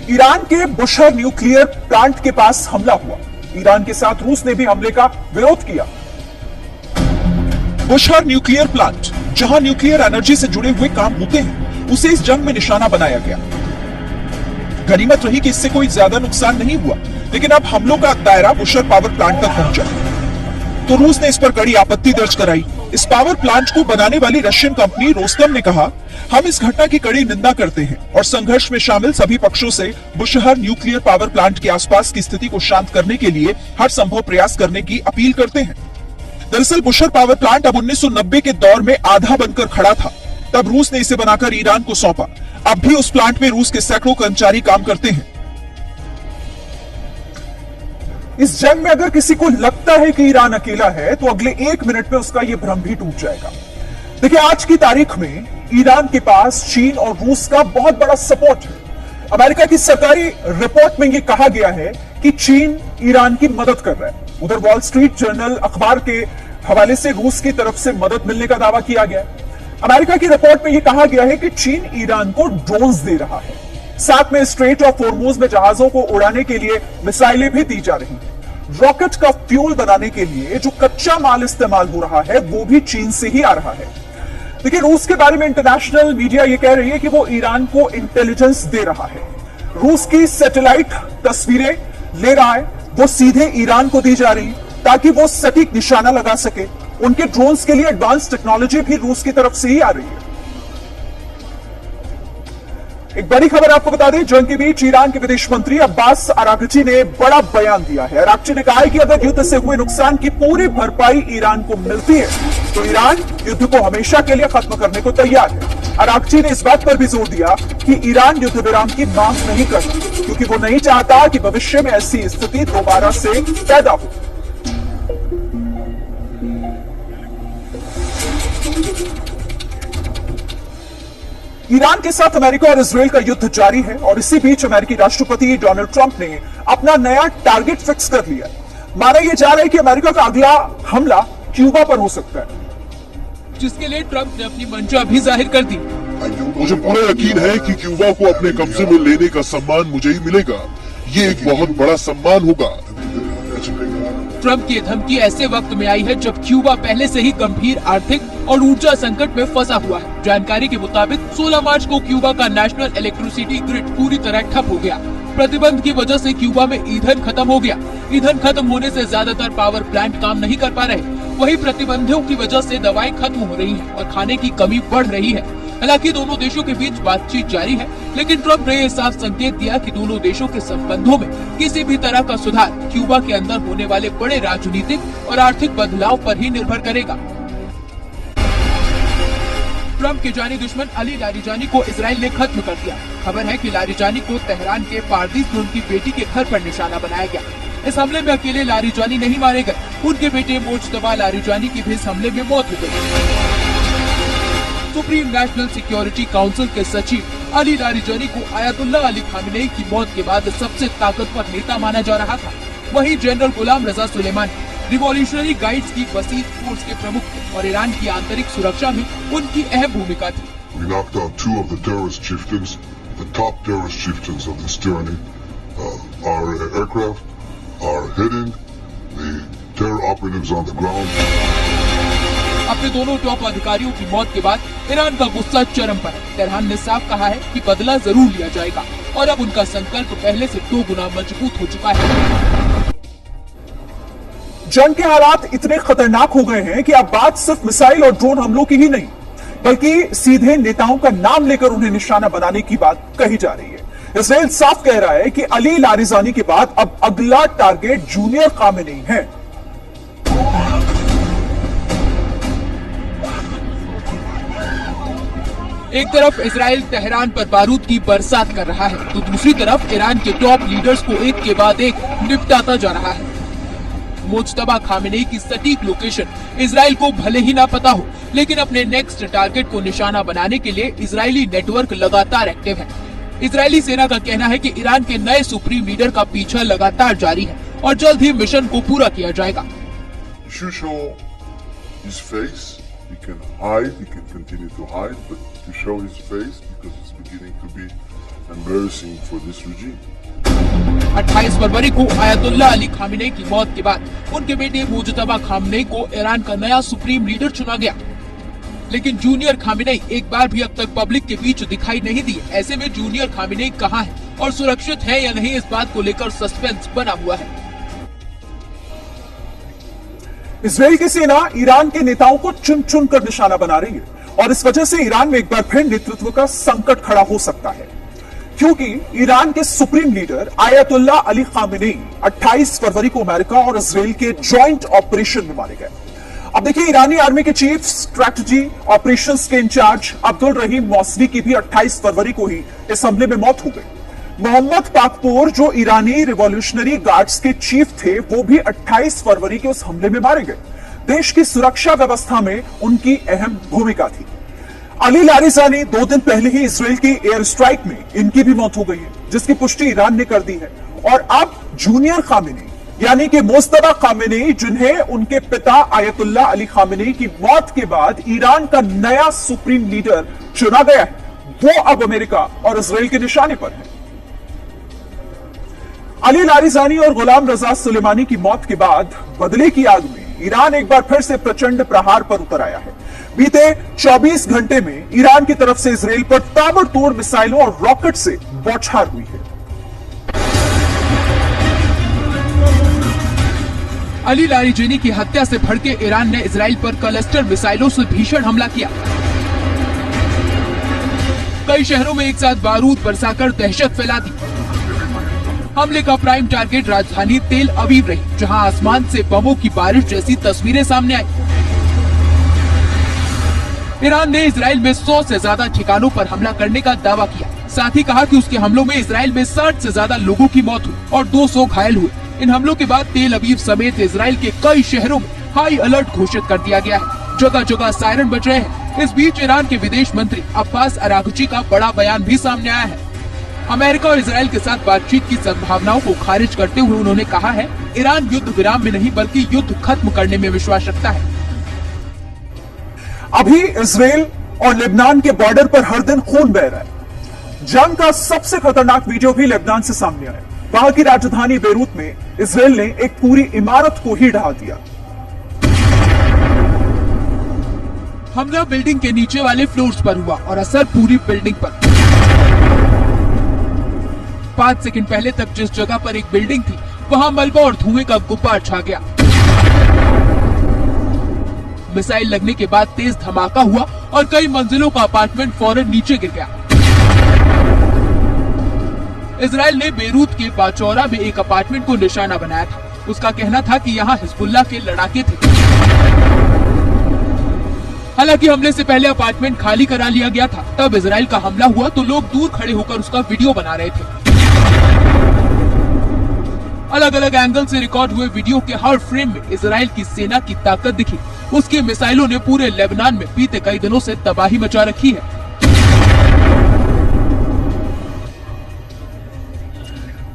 ईरान के बुशहर न्यूक्लियर प्लांट के पास हमला हुआ। ईरान के साथ रूस ने भी हमले का विरोध किया। बुशहर न्यूक्लियर प्लांट, जहां न्यूक्लियर एनर्जी से जुड़े हुए काम होते हैं, उसे इस जंग में निशाना बनाया गया। गनीमत रही कि इससे कोई ज्यादा नुकसान नहीं हुआ, लेकिन अब हमलों का दायरा बुशहर पावर प्लांट तक पहुंचा तो रूस ने इस पर कड़ी आपत्ति दर्ज कराई। इस पावर प्लांट को बनाने वाली रशियन कंपनी रोस्टम ने कहा, हम इस घटना की कड़ी निंदा करते हैं और संघर्ष में शामिल सभी पक्षों से बुशहर न्यूक्लियर पावर प्लांट के आसपास की स्थिति को शांत करने के लिए हर संभव प्रयास करने की अपील करते हैं। दरअसल बुशहर पावर प्लांट अब 1990 के दौर में आधा बनकर खड़ा था। तब रूस ने इसे बनाकर ईरान को सौंपा। अब भी उस प्लांट में रूस के सैकड़ों कर्मचारी काम करते हैं। इस जंग में अगर किसी को लगता है कि ईरान अकेला है तो अगले 1 मिनट में उसका यह भ्रम भी टूट जाएगा। देखिए, आज की तारीख में ईरान के पास चीन और रूस का बहुत बड़ा सपोर्ट है। अमेरिका की सरकारी रिपोर्ट में यह कहा गया है कि चीन ईरान की मदद कर रहा है। उधर वॉल स्ट्रीट जर्नल अखबार के हवाले से रूस की तरफ से मदद मिलने का दावा किया गया है। अमेरिका की रिपोर्ट में यह कहा गया है कि चीन ईरान को ड्रोन्स दे रहा है, साथ में स्ट्रेट ऑफ हॉर्मुज में जहाजों को उड़ाने के लिए मिसाइलें भी दी जा रही हैं। रॉकेट का फ्यूल बनाने के लिए जो कच्चा माल इस्तेमाल हो रहा है वो भी चीन से ही आ रहा है। देखिए, रूस के बारे में इंटरनेशनल मीडिया ये कह रही है कि वो ईरान को इंटेलिजेंस दे रहा है। रूस की सैटेलाइट तस्वीरें ले रहा है, वो सीधे ईरान को दी जा रही ताकि वो सटीक निशाना लगा सके। उनके ड्रोन्स के लिए एडवांस टेक्नोलॉजी भी रूस की तरफ से ही आ रही है। एक बड़ी खबर आपको बता दें, जंग के बीच ईरान के विदेश मंत्री अब्बास अरागची ने बड़ा बयान दिया है। अरागची ने कहा है कि अगर युद्ध से हुए नुकसान की पूरी भरपाई ईरान को मिलती है तो ईरान युद्ध को हमेशा के लिए खत्म करने को तैयार है। अरागची ने इस बात पर भी जोर दिया कि ईरान युद्ध विराम की मांग नहीं करता, क्योंकि वो नहीं चाहता कि भविष्य में ऐसी स्थिति दोबारा से पैदा हो। ईरान के साथ अमेरिका और इजराइल का युद्ध जारी है और इसी बीच अमेरिकी राष्ट्रपति डोनाल्ड ट्रंप ने अपना नया टारगेट फिक्स कर लिया। माना यह जा रहा है कि अमेरिका का अगला हमला क्यूबा पर हो सकता है, जिसके लिए ट्रंप ने अपनी मंशा भी जाहिर कर दी। मुझे पूरा यकीन है कि क्यूबा को अपने कब्जे में लेने का सम्मान मुझे ही मिलेगा। ये एक बहुत बड़ा सम्मान होगा। ट्रंप की धमकी ऐसे वक्त में आई है जब क्यूबा पहले से ही गंभीर आर्थिक और ऊर्जा संकट में फंसा हुआ है। जानकारी के मुताबिक 16 मार्च को क्यूबा का नेशनल इलेक्ट्रिसिटी ग्रिड पूरी तरह ठप हो गया। प्रतिबंध की वजह से क्यूबा में ईंधन खत्म हो गया। ईंधन खत्म होने से ज्यादातर पावर प्लांट काम नहीं कर पा रहे। वहीं प्रतिबंधों की वजह से दवाएं खत्म हो रही हैं और खाने की कमी बढ़ रही है। हालांकि दोनों देशों के बीच बातचीत जारी है, लेकिन ट्रंप ने यह साफ संकेत दिया कि दोनों देशों के संबंधों में किसी भी तरह का सुधार क्यूबा के अंदर होने वाले बड़े राजनीतिक और आर्थिक बदलाव पर ही निर्भर करेगा। ट्रंप के जानी दुश्मन अली लारिजानी को इजराइल ने खत्म कर दिया। खबर है कि लारिजानी को तेहरान के पारदीस में उनकी बेटी के घर पर निशाना बनाया गया। इस हमले में अकेले लारिजानी नहीं मारे गए, उनके बेटे मोज्तबा लारिजानी की भी इस हमले में मौत हो गई। सुप्रीम नेशनल सिक्योरिटी काउंसिल के सचिव अली लारिजानी को आयतुल्ला अली खामेनेई की मौत के बाद सबसे ताकतवर नेता माना जा रहा था। वहीं जनरल गुलाम रजा सुलेमानी रिवॉल्यूशनरी गाइड्स की बसीर फोर्स के प्रमुख थे और ईरान की आंतरिक सुरक्षा में उनकी अहम भूमिका थी। We knocked out 2 of the terrorist chieftains, the top terrorist chieftains of this journey. Our aircraft are hitting the terror operatives on the ground. अपने दोनों टॉप अधिकारियों की मौत के बाद ईरान का गुस्सा चरम पर है। तेहरान ने साफ कहा है कि बदला जरूर लिया जाएगा और अब उनका संकल्प पहले से 2 गुना मजबूत हो चुका है। जंग के हालात इतने खतरनाक हो गए हैं कि अब बात सिर्फ मिसाइल और ड्रोन हमलों की ही नहीं, बल्कि सीधे नेताओं का नाम लेकर उन्हें निशाना बनाने की बात कही जा रही है। इजराइल साफ कह रहा है कि अली लारिजानी के बाद अब अगला टारगेट जूनियर खामेनेई है। एक तरफ इजराइल तेहरान पर बारूद की बरसात कर रहा है तो दूसरी तरफ ईरान के टॉप लीडर्स को एक के बाद एक निपटाता जा रहा है। मोज्तबा खामेनेई की सटीक लोकेशन इजराइल को भले ही ना पता हो, लेकिन अपने नेक्स्ट टारगेट को निशाना बनाने के लिए इजरायली नेटवर्क लगातार एक्टिव है। इजरायली सेना का कहना है कि ईरान के नए सुप्रीम लीडर का पीछा लगातार जारी है और जल्द ही मिशन को पूरा किया जाएगा। He can hide, he can continue to hide, but to show his face because it's beginning to be embarrassing for this regime. 28 फरवरी को आयतुल्ला अली खामेनेई की मौत के बाद उनके बेटे मोज्तबा खामेनेई को ईरान का नया सुप्रीम लीडर चुना गया, लेकिन जूनियर खामेनेई एक बार भी अब तक पब्लिक के बीच दिखाई नहीं दिए। ऐसे में जूनियर खामेनेई कहां है और सुरक्षित है या नहीं, इस बात को लेकर सस्पेंस बना हुआ है। इजराइल की सेना ईरान के नेताओं को चुन चुन कर निशाना बना रही है और इस वजह से ईरान में एक बार फिर नेतृत्व का संकट खड़ा हो सकता है, क्योंकि ईरान के supreme leader ayatollah Ali Khamenei 28 फरवरी को अमेरिका और इजराइल के जॉइंट ऑपरेशन में मारे गए। अब देखिए, ईरानी आर्मी के चीफ स्ट्रैटेजी ऑपरेशंस के इंचार्ज अब्दुल रहीम मौसवी की भी 28 फरवरी को ही इस हमले में मौत हो गई। मोहम्मद पाकपोर, जो ईरानी रिवॉल्यूशनरी गार्ड्स के चीफ थे, वो भी 28 फरवरी के उस हमले में मारे गए। देश की सुरक्षा व्यवस्था में उनकी अहम भूमिका थी। अली लारिजानी 2 दिन पहले ही इसराइल की एयर स्ट्राइक में इनकी भी मौत हो गई है, जिसकी पुष्टि ईरान ने कर दी है। और अब जूनियर खामेनी यानी कि मुस्तफा खामेनी, जिन्हें उनके पिता आयतुल्लाह अली खामेनी की मौत के बाद ईरान का नया सुप्रीम लीडर चुना गया है, वो अब अमेरिका और इसराइल के निशाने पर है। अली लारिजानी और गुलाम रजा सुलेमानी की मौत के बाद बदले की आग में ईरान एक बार फिर से प्रचंड प्रहार पर उतर आया है। बीते 24 घंटे में ईरान की तरफ से इसराइल पर ताबड़तोड़ मिसाइलों और रॉकेट से बौछार हुई है। अली लारिजानी की हत्या से भड़के ईरान ने इसराइल पर क्लस्टर मिसाइलों से भीषण हमला किया। कई शहरों में एक साथ बारूद बरसाकर दहशत फैला दी। हमले का प्राइम टारगेट राजधानी तेल अवीव रही, जहां आसमान से बमों की बारिश जैसी तस्वीरें सामने आई। ईरान ने इसराइल में 100 से ज्यादा ठिकानों पर हमला करने का दावा किया। साथ ही कहा कि उसके हमलों में इसराइल में 60 से ज्यादा लोगों की मौत हुई और 200 घायल हुए। इन हमलों के बाद तेल अवीव समेत इसराइल के कई शहरों में हाई अलर्ट घोषित कर दिया गया है। जगह जगह सायरन बज रहे हैं। इस बीच ईरान के विदेश मंत्री अब्बास अरागची का बड़ा बयान भी सामने आया है। अमेरिका और इसराइल के साथ बातचीत की संभावनाओं को खारिज करते हुए उन्होंने कहा है, ईरान युद्ध विराम में नहीं बल्कि युद्ध खत्म करने में विश्वास रखता है। अभी इसराइल और लेबनान के बॉर्डर पर हर दिन खून बह रहा है। जंग का सबसे खतरनाक वीडियो भी लेबनान से सामने आया। वहां की राजधानी बेरूत में इसराइल ने एक पूरी इमारत को ही ढहा दिया। हमला बिल्डिंग के नीचे वाले फ्लोर्स पर हुआ और असर पूरी बिल्डिंग पर। 5 सेकंड पहले तक जिस जगह पर एक बिल्डिंग थी, वहां मलबा और धुएं का गुब्बार छा गया। मिसाइल लगने के बाद तेज धमाका हुआ और कई मंजिलों का अपार्टमेंट फौरन नीचे गिर गया। इसराइल ने बेरूत के बाचौरा में एक अपार्टमेंट को निशाना बनाया था। उसका कहना था कि यहाँ हिजबुल्लाह के लड़ाके थे। हालांकि हमले से पहले अपार्टमेंट खाली करा लिया गया था। तब इसराइल का हमला हुआ तो लोग दूर खड़े होकर उसका वीडियो बना रहे थे। अलग अलग एंगल से रिकॉर्ड हुए वीडियो के हर फ्रेम में इसराइल की सेना की ताकत दिखी। उसकी मिसाइलों ने पूरे लेबनान में बीते कई दिनों से तबाही मचा रखी है।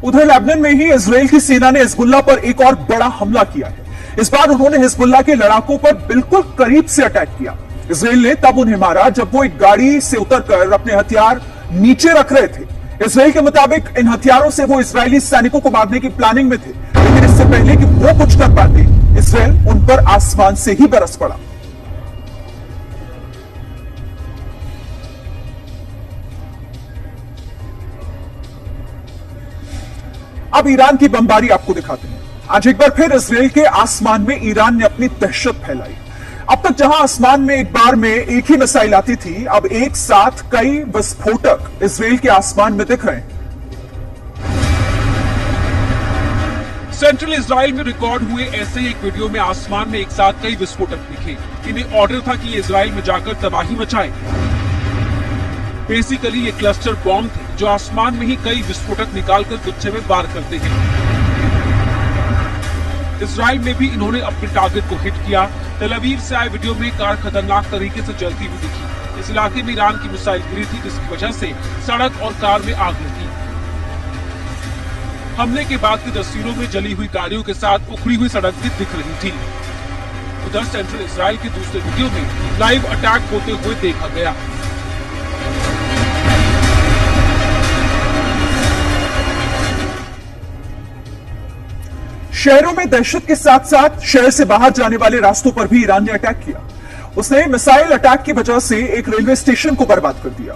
उधर लेबनान में ही इसराइल की सेना ने हिजबुल्लाह पर एक और बड़ा हमला किया है। इस बार उन्होंने हिजबुल्लाह के लड़ाकों पर बिल्कुल करीब से अटैक किया। इसराइल ने तब उन्हें मारा जब वो एक गाड़ी से उतरकर अपने हथियार नीचे रख रहे थे। इसराइल के मुताबिक इन हथियारों से वो इजरायली सैनिकों को मारने की प्लानिंग में थे, लेकिन इससे पहले कि वो कुछ कर पाते, इसराइल उन पर आसमान से ही बरस पड़ा। अब ईरान की बमबारी आपको दिखाते हैं। आज एक बार फिर इसराइल के आसमान में ईरान ने अपनी दहशत फैलाई। अब तक जहां आसमान में एक बार में एक ही मिसाइल आती थी, अब एक साथ कई विस्फोटक इसराइल के आसमान में दिख रहे हैं। सेंट्रल इजराइल में रिकॉर्ड हुए ऐसे ही एक वीडियो में आसमान में एक साथ कई विस्फोटक दिखे। इन्हें ऑर्डर था कि ये इजराइल में जाकर तबाही मचाए। बेसिकली ये क्लस्टर बॉम्ब थे जो आसमान में ही कई विस्फोटक निकालकर गुच्छे में वार करते हैं। इजराइल में भी इन्होंने अपने टारगेट को हिट किया। तेल अवीव से आए वीडियो में कार खतरनाक तरीके से जलती हुई दिखी। इस इलाके में ईरान की मिसाइल गिरी थी, जिसकी वजह से सड़क और कार में आग लगी। हमले के बाद की तस्वीरों में जली हुई गाड़ियों के साथ उखड़ी हुई सड़क भी दिख रही थी। उधर सेंट्रल इजराइल के दूसरे वीडियो में लाइव अटैक होते हुए देखा गया। शहरों में दहशत के साथ साथ शहर से बाहर जाने वाले रास्तों पर भी ईरान ने अटैक किया। उसने मिसाइल अटैक की वजह से एक रेलवे स्टेशन को बर्बाद कर दिया।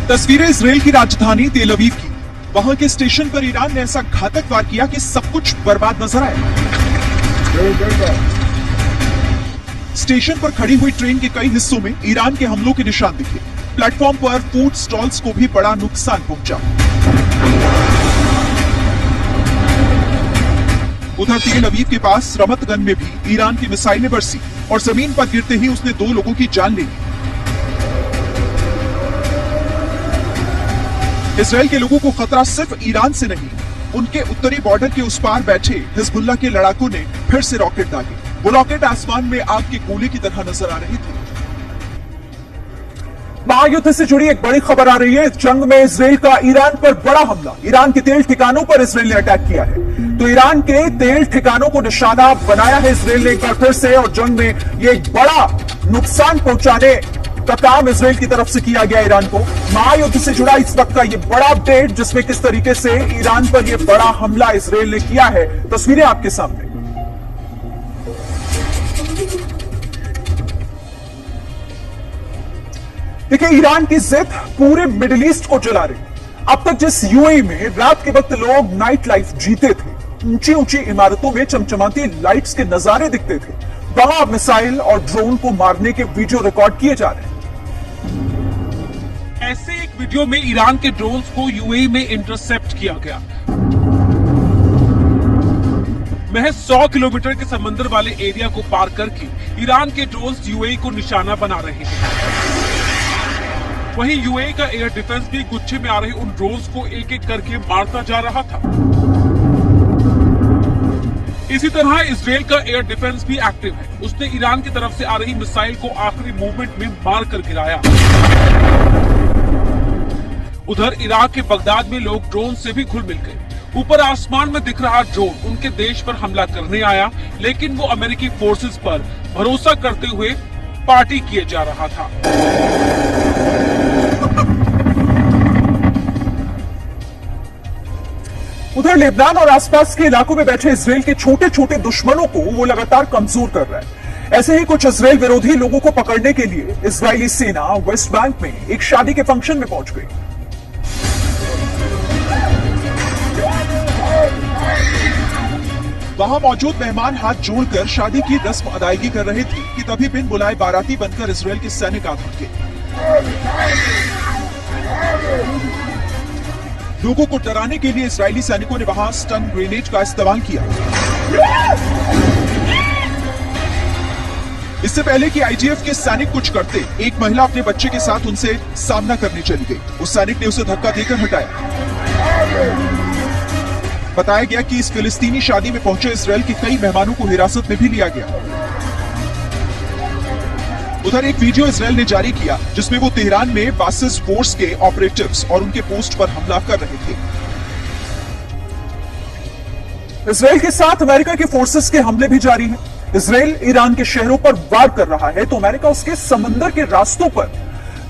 तस्वीरें इसराइल की राजधानी तेल अवीव की। वहां के स्टेशन पर ईरान ने ऐसा घातक वार किया कि सब कुछ बर्बाद नजर आया। स्टेशन पर खड़ी हुई ट्रेन के कई हिस्सों में ईरान के हमलों के निशान दिखे। प्लेटफॉर्म पर फूड स्टॉल्स को भी बड़ा नुकसान पहुंचा। उधर तेल अवीव के पास रमतगन में भी ईरान की मिसाइलें बरसी और जमीन पर गिरते ही उसने 2 लोगों की जान ले ली। इजराइल के लोगों को खतरा सिर्फ ईरान से नहीं, उनके उत्तरी बॉर्डर के उस पार बैठे हिजबुल्लाह के लड़ाकों ने फिर से रॉकेट दागे। वो रॉकेट आसमान में आग के गोले की तरह नजर आ रहे थे। महायुद्ध से जुड़ी एक बड़ी खबर आ रही है। इस जंग में इजराइल का ईरान पर बड़ा हमला। ईरान के तेल ठिकानों पर इजराइल ने अटैक किया है। तो ईरान के तेल ठिकानों को निशाना बनाया है इजराइल ने एक बार फिर से, और जंग में ये एक बड़ा नुकसान पहुंचाने का काम इजराइल की तरफ से किया गया ईरान को। महायुद्ध से जुड़ा इस वक्त का ये बड़ा अपडेट, जिसमें किस तरीके से ईरान पर ये बड़ा हमला इजराइल ने किया है, तस्वीरें आपके सामने। देखिए, ईरान की जिद पूरे मिडिल ईस्ट को जला रही। अब तक जिस यूएई में रात के वक्त लोग नाइट लाइफ जीते थे, ऊंची ऊंची इमारतों में चमचमाती लाइट्स के नजारे दिखते थे, वहां मिसाइल और ड्रोन को मारने के वीडियो रिकॉर्ड किए जा रहे हैं। ऐसे एक वीडियो में ईरान के ड्रोन्स को यूएई में इंटरसेप्ट किया गया। महज 100 किलोमीटर के समंदर वाले एरिया को पार करके ईरान के ड्रोन्स यूएई को निशाना बना रहे हैं। वहीं यूएई का एयर डिफेंस भी गुच्छे में आ रहे उन ड्रोन्स को एक एक करके मारता जा रहा था। इसी तरह इजराइल का एयर डिफेंस भी एक्टिव है। उसने ईरान की तरफ से आ रही मिसाइल को आखिरी मूवमेंट में मारकर गिराया। उधर इराक के बगदाद में लोग ड्रोन से भी घुल मिल गए। ऊपर आसमान में दिख रहा ड्रोन उनके देश पर हमला करने आया, लेकिन वो अमेरिकी फोर्सेस पर भरोसा करते हुए पार्टी किए जा रहा था। उधर लेबनान और आसपास के इलाकों में बैठे इजराइल के छोटे छोटे दुश्मनों को वो लगातार कमजोर कर रहा है। ऐसे ही कुछ इजराइल विरोधी लोगों को पकड़ने के लिए इजरायली सेना वेस्ट बैंक में एक शादी के फंक्शन में पहुंच गई। वहां मौजूद मेहमान हाथ जोड़कर शादी की रस्म अदायगी कर रहे थे कि तभी बिन बुलाए बाराती बनकर इजराइल के सैनिक आ पहुंचे। लोगों को डराने के लिए इजरायली सैनिकों ने वहां स्टन ग्रेनेड का इस्तेमाल किया। इससे पहले कि आईडीएफ के सैनिक कुछ करते, एक महिला अपने बच्चे के साथ उनसे सामना करने चली गई। उस सैनिक ने उसे धक्का देकर हटाया। बताया गया कि इस फिलिस्तीनी शादी में पहुंचे इजराइल के कई मेहमानों को हिरासत में भी लिया गया। उधर एक वीडियो इजराइल ने जारी किया जिसमें वो तेहरान में बासिस फोर्स के ऑपरेटिव्स और उनके पोस्ट पर हमला कर रहे थे। इजराइल के साथ अमेरिका के फोर्सेस के हमले भी जारी हैं। इजराइल ईरान के शहरों पर वार कर रहा है तो अमेरिका उसके समंदर के रास्तों पर।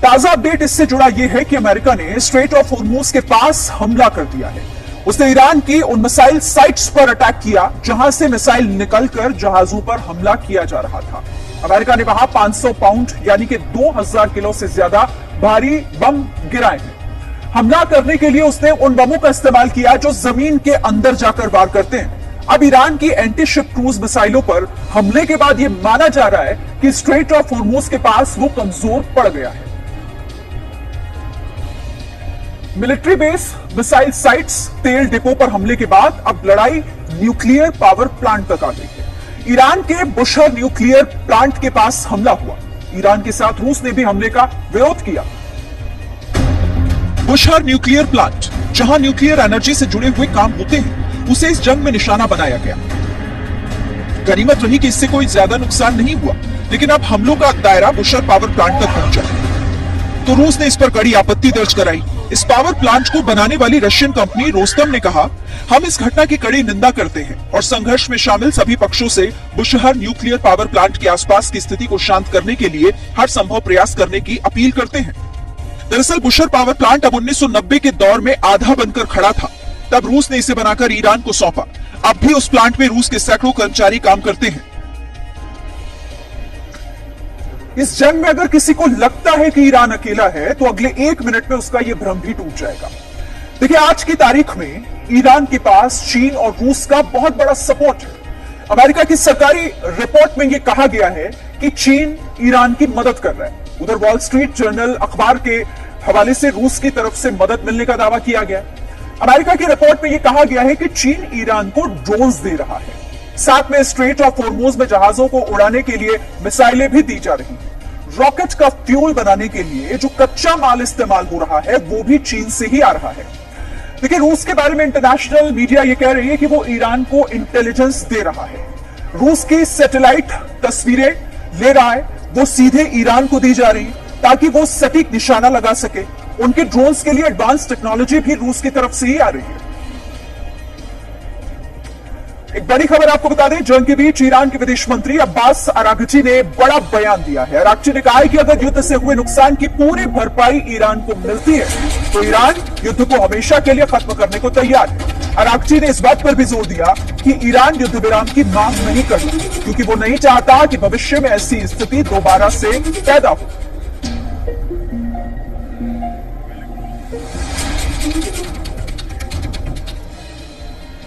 ताजा अपडेट इससे जुड़ा यह है कि अमेरिका ने स्ट्रेट ऑफ हॉर्मुज के पास हमला कर दिया है। उसने ईरान की उन मिसाइल साइट्स पर अटैक किया जहां से मिसाइल निकलकर जहाजों पर हमला किया जा रहा था। अमेरिका ने वहां 500 पाउंड यानी कि 2000 किलो से ज्यादा भारी बम गिराए हैं। हमला करने के लिए उसने उन बमों का इस्तेमाल किया जो जमीन के अंदर जाकर वार करते हैं। अब ईरान की एंटी शिप क्रूज मिसाइलों पर हमले के बाद यह माना जा रहा है कि स्ट्रेट ऑफ हॉर्मुज के पास वो कमजोर पड़ गया है। मिलिट्री बेस, मिसाइल साइट्स, तेल डिपो पर हमले के बाद अब लड़ाई न्यूक्लियर पावर प्लांट तक आ गई है। ईरान के बुशहर न्यूक्लियर प्लांट के पास हमला हुआ। ईरान के साथ रूस ने भी हमले का विरोध किया। बुशहर न्यूक्लियर प्लांट, जहां न्यूक्लियर एनर्जी से जुड़े हुए काम होते हैं, उसे इस जंग में निशाना बनाया गया। गनीमत रही कि इससे कोई ज्यादा नुकसान नहीं हुआ, लेकिन अब हमलों का दायरा बुशहर पावर प्लांट तक पहुंचा, तो रूस ने इस पर कड़ी आपत्ति दर्ज कराई। इस पावर प्लांट को बनाने वाली रशियन कंपनी रोस्टम ने कहा, हम इस घटना की कड़ी निंदा करते हैं और संघर्ष में शामिल सभी पक्षों से बुशहर न्यूक्लियर पावर प्लांट के आसपास की स्थिति को शांत करने के लिए हर संभव प्रयास करने की अपील करते हैं। दरअसल बुशहर पावर प्लांट अब 1990 के दौर में आधा बनकर खड़ा था। तब रूस ने इसे बनाकर ईरान को सौंपा। अब भी उस प्लांट में रूस के सैकड़ों कर्मचारी काम करते हैं। इस जंग में अगर किसी को लगता है कि ईरान अकेला है तो अगले 1 मिनट में उसका यह भ्रम भी टूट जाएगा। देखिए, आज की तारीख में ईरान के पास चीन और रूस का बहुत बड़ा सपोर्ट है। अमेरिका की सरकारी रिपोर्ट में यह कहा गया है कि चीन ईरान की मदद कर रहा है। उधर वॉल स्ट्रीट जर्नल अखबार के हवाले से रूस की तरफ से मदद मिलने का दावा किया गया। अमेरिका की रिपोर्ट में यह कहा गया है कि चीन ईरान को ड्रोन्स दे रहा है, साथ में स्ट्रेट ऑफ हॉर्मुज में जहाजों को उड़ाने के लिए मिसाइलें भी दी जा रही हैं। रॉकेट का फ्यूल बनाने के लिए जो कच्चा माल इस्तेमाल हो रहा है वो भी चीन से ही आ रहा है। लेकिन रूस के बारे में इंटरनेशनल मीडिया यह कह रही है कि वो ईरान को इंटेलिजेंस दे रहा है। रूस की सैटेलाइट तस्वीरें ले रहा है, वो सीधे ईरान को दी जा रही है ताकि वो सटीक निशाना लगा सके। उनके ड्रोन्स के लिए एडवांस टेक्नोलॉजी भी रूस की तरफ से ही आ रही है। एक बड़ी खबर आपको बता दें, जंग के बीच ईरान के विदेश मंत्री अब्बास अरागची ने बड़ा बयान दिया है। अरागची ने कहा है कि अगर युद्ध से हुए नुकसान की पूरी भरपाई ईरान को मिलती है तो ईरान युद्ध को हमेशा के लिए खत्म करने को तैयार है। अरागची ने इस बात पर भी जोर दिया कि ईरान युद्ध विराम की मांग नहीं करता, क्योंकि वो नहीं चाहता कि भविष्य में ऐसी स्थिति दोबारा से पैदा हो।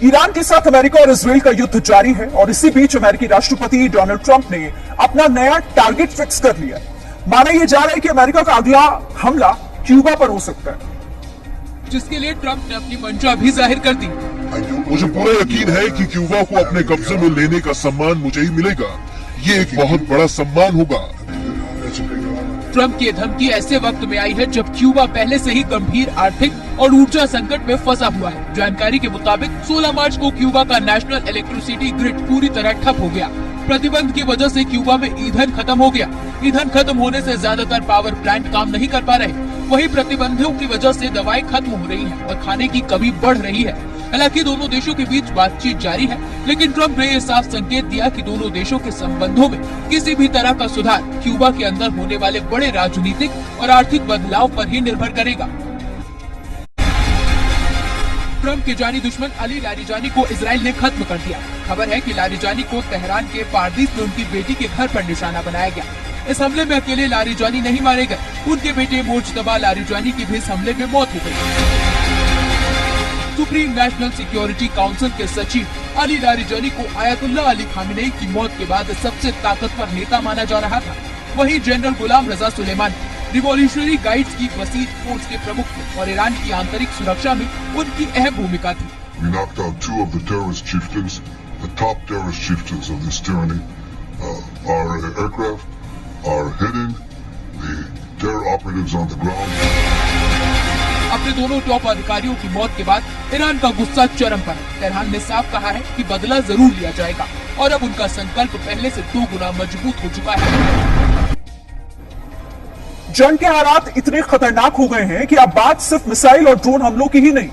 ईरान के साथ अमेरिका और इजराइल का युद्ध जारी है और इसी बीच अमेरिकी राष्ट्रपति डोनाल्ड ट्रंप ने अपना नया टारगेट फिक्स कर लिया है। माना यह जा रहा है कि अमेरिका का अगला हमला क्यूबा पर हो सकता है, जिसके लिए ट्रंप ने अपनी मंशा भी जाहिर कर दी। मुझे पूरा यकीन है कि क्यूबा को अपने कब्जे में लेने का सम्मान मुझे ही मिलेगा। ये एक बहुत बड़ा सम्मान होगा। ट्रंप की धमकी ऐसे वक्त में आई है जब क्यूबा पहले से ही गंभीर आर्थिक और ऊर्जा संकट में फंसा हुआ है। जानकारी के मुताबिक 16 मार्च को क्यूबा का नेशनल इलेक्ट्रिसिटी ग्रिड पूरी तरह ठप हो गया। प्रतिबंध की वजह से क्यूबा में ईंधन खत्म हो गया। ईंधन खत्म होने से ज्यादातर पावर प्लांट काम नहीं कर पा रहे। वहीं प्रतिबंधों की वजह से दवाएं खत्म हो रही हैं और खाने की कमी बढ़ रही है। हालांकि दोनों देशों के बीच बातचीत जारी है, लेकिन ट्रंप ने यह साफ संकेत दिया कि दोनों देशों के संबंधों में किसी भी तरह का सुधार क्यूबा के अंदर होने वाले बड़े राजनीतिक और आर्थिक बदलाव पर ही निर्भर करेगा। ट्रंप के जानी दुश्मन अली लारिजानी को इजराइल ने खत्म कर दिया। खबर है कि लारिजानी को तेहरान के पारदीस में उनकी बेटी के घर पर निशाना बनाया गया। इस हमले में अकेले लारिजानी नहीं मारे गए, उनके बेटे मोजतबा लारिजानी की भी इस हमले में मौत हो गई। सुप्रीम नेशनल सिक्योरिटी काउंसिल के सचिव अली लारिजानी को आयतुल्लाह अली खामेनेई की मौत के बाद सबसे ताकतवर नेता माना जा रहा था। वहीं जनरल गुलाम रजा सुलेमानी रिवॉल्यूशनरी गाइड्स की वसीद फोर्स के प्रमुख थे और ईरान की आंतरिक सुरक्षा में उनकी अहम भूमिका थी। We knocked out 2 of the terrorist chieftains, the top terrorist chieftains of this tyranny. Our aircraft are hitting the terror operatives on the ground. अपने दोनों टॉप अधिकारियों की मौत के बाद ईरान का गुस्सा चरम पर है। तेहरान ने साफ कहा है कि बदला जरूर लिया जाएगा और अब उनका संकल्प पहले से 2 गुना मजबूत हो चुका है। जंग के हालात इतने खतरनाक हो गए हैं कि अब बात सिर्फ मिसाइल और ड्रोन हमलों की ही नहीं,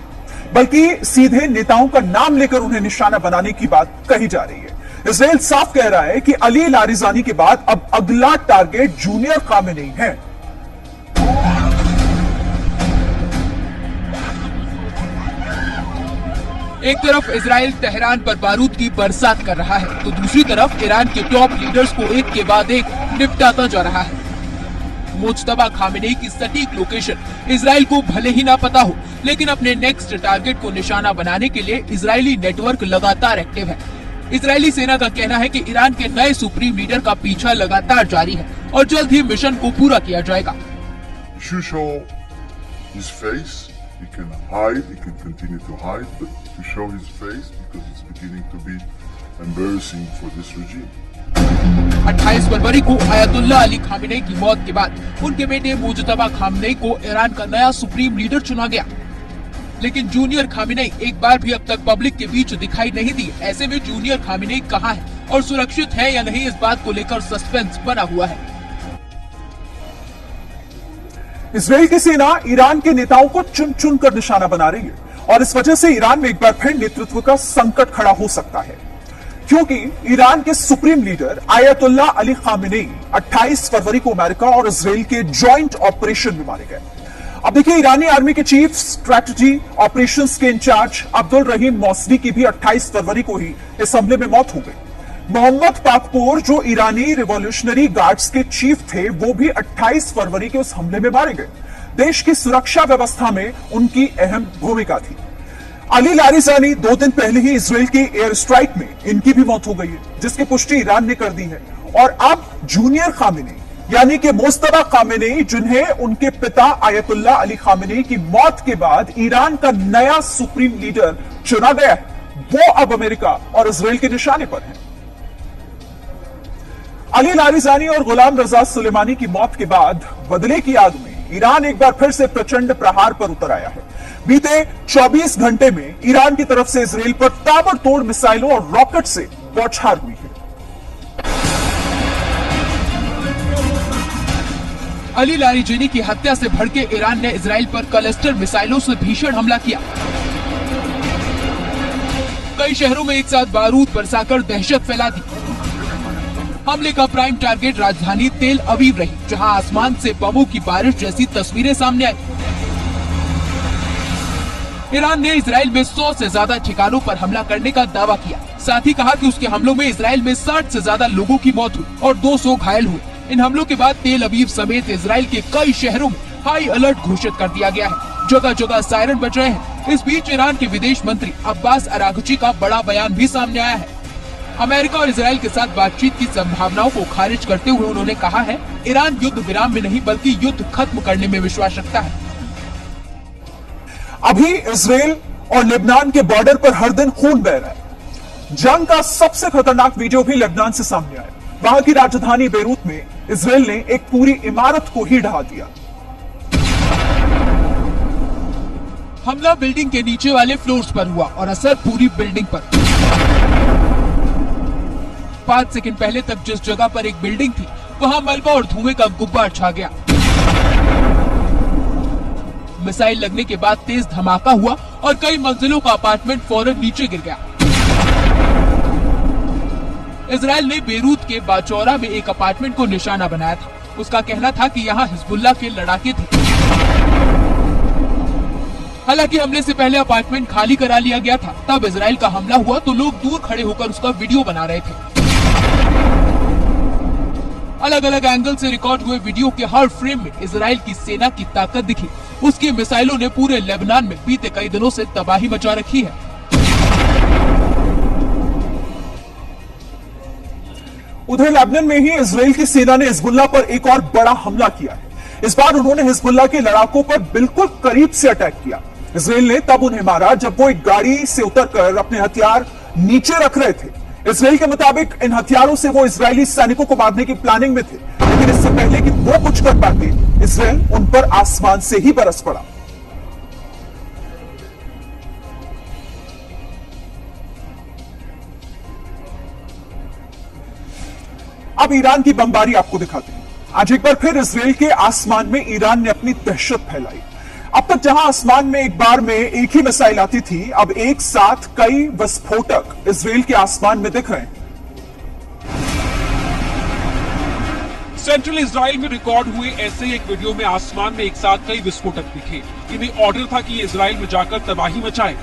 बल्कि सीधे नेताओं का नाम लेकर उन्हें निशाना बनाने की बात कही जा रही है। इजराइल साफ कह रहा है कि अली लारिजानी के बाद अब अगला टारगेट जूनियर खामेनेई है। एक तरफ इजराइल तेहरान पर बारूद की बरसात कर रहा है, तो दूसरी तरफ ईरान के टॉप लीडर्स को एक के बाद एक निपटाता जा रहा है। मुज्तबा खामेनेई की सटीक लोकेशन इजराइल को भले ही ना पता हो, लेकिन अपने नेक्स्ट टारगेट को निशाना बनाने के लिए इजरायली नेटवर्क लगातार एक्टिव है। इजरायली सेना का कहना है कि ईरान के नए सुप्रीम लीडर का पीछा लगातार जारी है और जल्द ही मिशन को पूरा किया जाएगा। He can hide, he can continue to hide, but to show his face because it's beginning to be embarrassing for this regime. 28 फरवरी को आयतुल्लाह अली खामेनेई की मौत के बाद उनके बेटे मुज्तबा खामेनेई को ईरान का नया सुप्रीम लीडर चुना गया, लेकिन जूनियर खामेनेई एक बार भी अब तक पब्लिक के बीच दिखाई नहीं दी। ऐसे में जूनियर खामेनेई कहाँ है और सुरक्षित है या नहीं, इस बात को लेकर सस्पेंस बना हुआ है। इजराइल की सेना ईरान के नेताओं को चुन चुन कर निशाना बना रही है और इस वजह से ईरान में एक बार फिर नेतृत्व का संकट खड़ा हो सकता है, क्योंकि ईरान के supreme leader Ayatollah Ali Khamenei 28 फरवरी को अमेरिका और इजराइल के जॉइंट ऑपरेशन में मारे गए। अब देखिए, ईरानी आर्मी के चीफ स्ट्रैटेजी ऑपरेशंस के इंचार्ज अब्दुल रहीम मौसवी की भी 28 फरवरी को ही इस हमले में मौत हो गई। मोहम्मद पाकपोर, जो ईरानी रिवॉल्यूशनरी गार्ड्स के चीफ थे, वो भी 28 फरवरी के उस हमले में मारे गए। देश की सुरक्षा व्यवस्था में उनकी अहम भूमिका थी। अली लारिजानी 2 दिन पहले ही इजराइल की एयर स्ट्राइक में इनकी भी मौत हो गई है, जिसकी पुष्टि ईरान ने कर दी है। और अब जूनियर खामेनेई यानी कि मुस्तफा खामेनेई, जिन्हें उनके पिता आयतुल्लाह अली खामेनेई की मौत के बाद ईरान का नया सुप्रीम लीडर चुना गया है, वो अब अमेरिका और इजराइल के निशाने पर हैं। अली लारिजानी और गुलाम रजा सुलेमानी की मौत के बाद बदले की आग में ईरान एक बार फिर से प्रचंड प्रहार पर उतर आया है। बीते 24 घंटे में ईरान की तरफ से इजराइल पर ताबड़तोड़ मिसाइलों और रॉकेट से बौछार हुई है। अली लारिजानी की हत्या से भड़के ईरान ने इजराइल पर क्लस्टर मिसाइलों से भीषण हमला किया। कई शहरों में एक साथ बारूद बरसाकर दहशत फैला दी। हमले का प्राइम टारगेट राजधानी तेल अवीव रही, जहां आसमान से बमों की बारिश जैसी तस्वीरें सामने आई। ईरान ने इजराइल में 100 से ज्यादा ठिकानों पर हमला करने का दावा किया। साथ ही कहा कि उसके हमलों में इजराइल में 60 से ज्यादा लोगों की मौत हुई और 200 घायल हुए। इन हमलों के बाद तेल अवीव समेत इजराइल के कई शहरों में हाई अलर्ट घोषित कर दिया गया है। जगह जगह सायरन बज रहे हैं। इस बीच ईरान के विदेश मंत्री अब्बास अरागची का बड़ा बयान भी सामने आया है। अमेरिका और इजराइल के साथ बातचीत की संभावनाओं को खारिज करते हुए उन्होंने कहा है, ईरान युद्ध विराम में नहीं बल्कि युद्ध खत्म करने में विश्वास रखता है। अभी इजराइल और लेबनान के बॉर्डर पर हर दिन खून बह रहा है। जंग का सबसे खतरनाक वीडियो भी लेबनान से सामने आया। वहां की राजधानी बेरूत में इजराइल ने एक पूरी इमारत को ही ढहा दिया। हमला बिल्डिंग के नीचे वाले फ्लोर्स पर हुआ और असर पूरी बिल्डिंग पर। 5 सेकंड पहले तक जिस जगह पर एक बिल्डिंग थी, वहां मलबा और धुएं का गुब्बार छा गया। मिसाइल लगने के बाद तेज धमाका हुआ और कई मंजिलों का अपार्टमेंट फौरन नीचे गिर गया। इजराइल ने बेरूत के बाचौरा में एक अपार्टमेंट को निशाना बनाया था। उसका कहना था कि यहाँ हिजबुल्लाह के लड़ाके थे। हालांकि हमले से पहले अपार्टमेंट खाली करा लिया गया था। तब इजराइल का हमला हुआ तो लोग दूर खड़े होकर उसका वीडियो बना रहे थे। अलग अलग एंगल से रिकॉर्ड हुए वीडियो के हर फ्रेम में इजराइल की सेना की ताकत दिखी। उसकी मिसाइलों ने पूरे लेबनान में बीते कई दिनों से तबाही मचा रखी है। उधर लेबनान में ही इजराइल की सेना ने हिजबुल्लाह पर एक और बड़ा हमला किया है। इस बार उन्होंने हिजबुल्लाह के लड़ाकों पर बिल्कुल करीब से अटैक किया। इजराइल ने तब उन्हें मारा जब वो एक गाड़ी से उतरकर अपने हथियार नीचे रख रहे थे। इजराइल के मुताबिक इन हथियारों से वो इजरायली सैनिकों को मारने की प्लानिंग में थे, लेकिन इससे पहले कि वो कुछ कर पाते, इजराइल उन पर आसमान से ही बरस पड़ा। अब ईरान की बमबारी आपको दिखाते हैं। आज एक बार फिर इजराइल के आसमान में ईरान ने अपनी दहशत फैलाई। अब तक जहां आसमान में एक बार में एक ही मिसाइल आती थी, अब एक साथ कई विस्फोटक इजराइल के आसमान में दिख रहे हैं। सेंट्रल इजराइल में रिकॉर्ड हुए ऐसे ही एक वीडियो में आसमान में एक साथ कई विस्फोटक दिखे। इन्हें ऑर्डर था कि ये इजराइल में जाकर तबाही मचाए।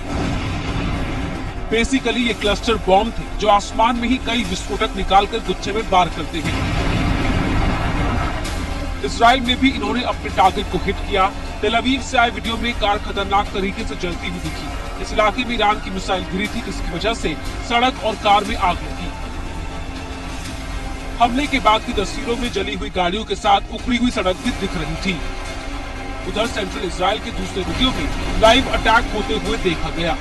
बेसिकली ये क्लस्टर बॉम्ब थे जो आसमान में ही कई विस्फोटक निकालकर गुच्छे में वार करते हैं। इजराइल में भी इन्होंने अपने टारगेट को हिट किया। तेल अवीव से आए वीडियो में कार खतरनाक तरीके से जलती हुई दिखी। इस इलाके में ईरान की मिसाइल गिरी थी, जिसकी वजह से सड़क और कार में आग लगी। हमले के बाद की तस्वीरों में जली हुई गाड़ियों के साथ उखड़ी हुई सड़क भी दिख रही थी। उधर सेंट्रल इजराइल के दूसरे वीडियो में लाइव अटैक होते हुए देखा गया।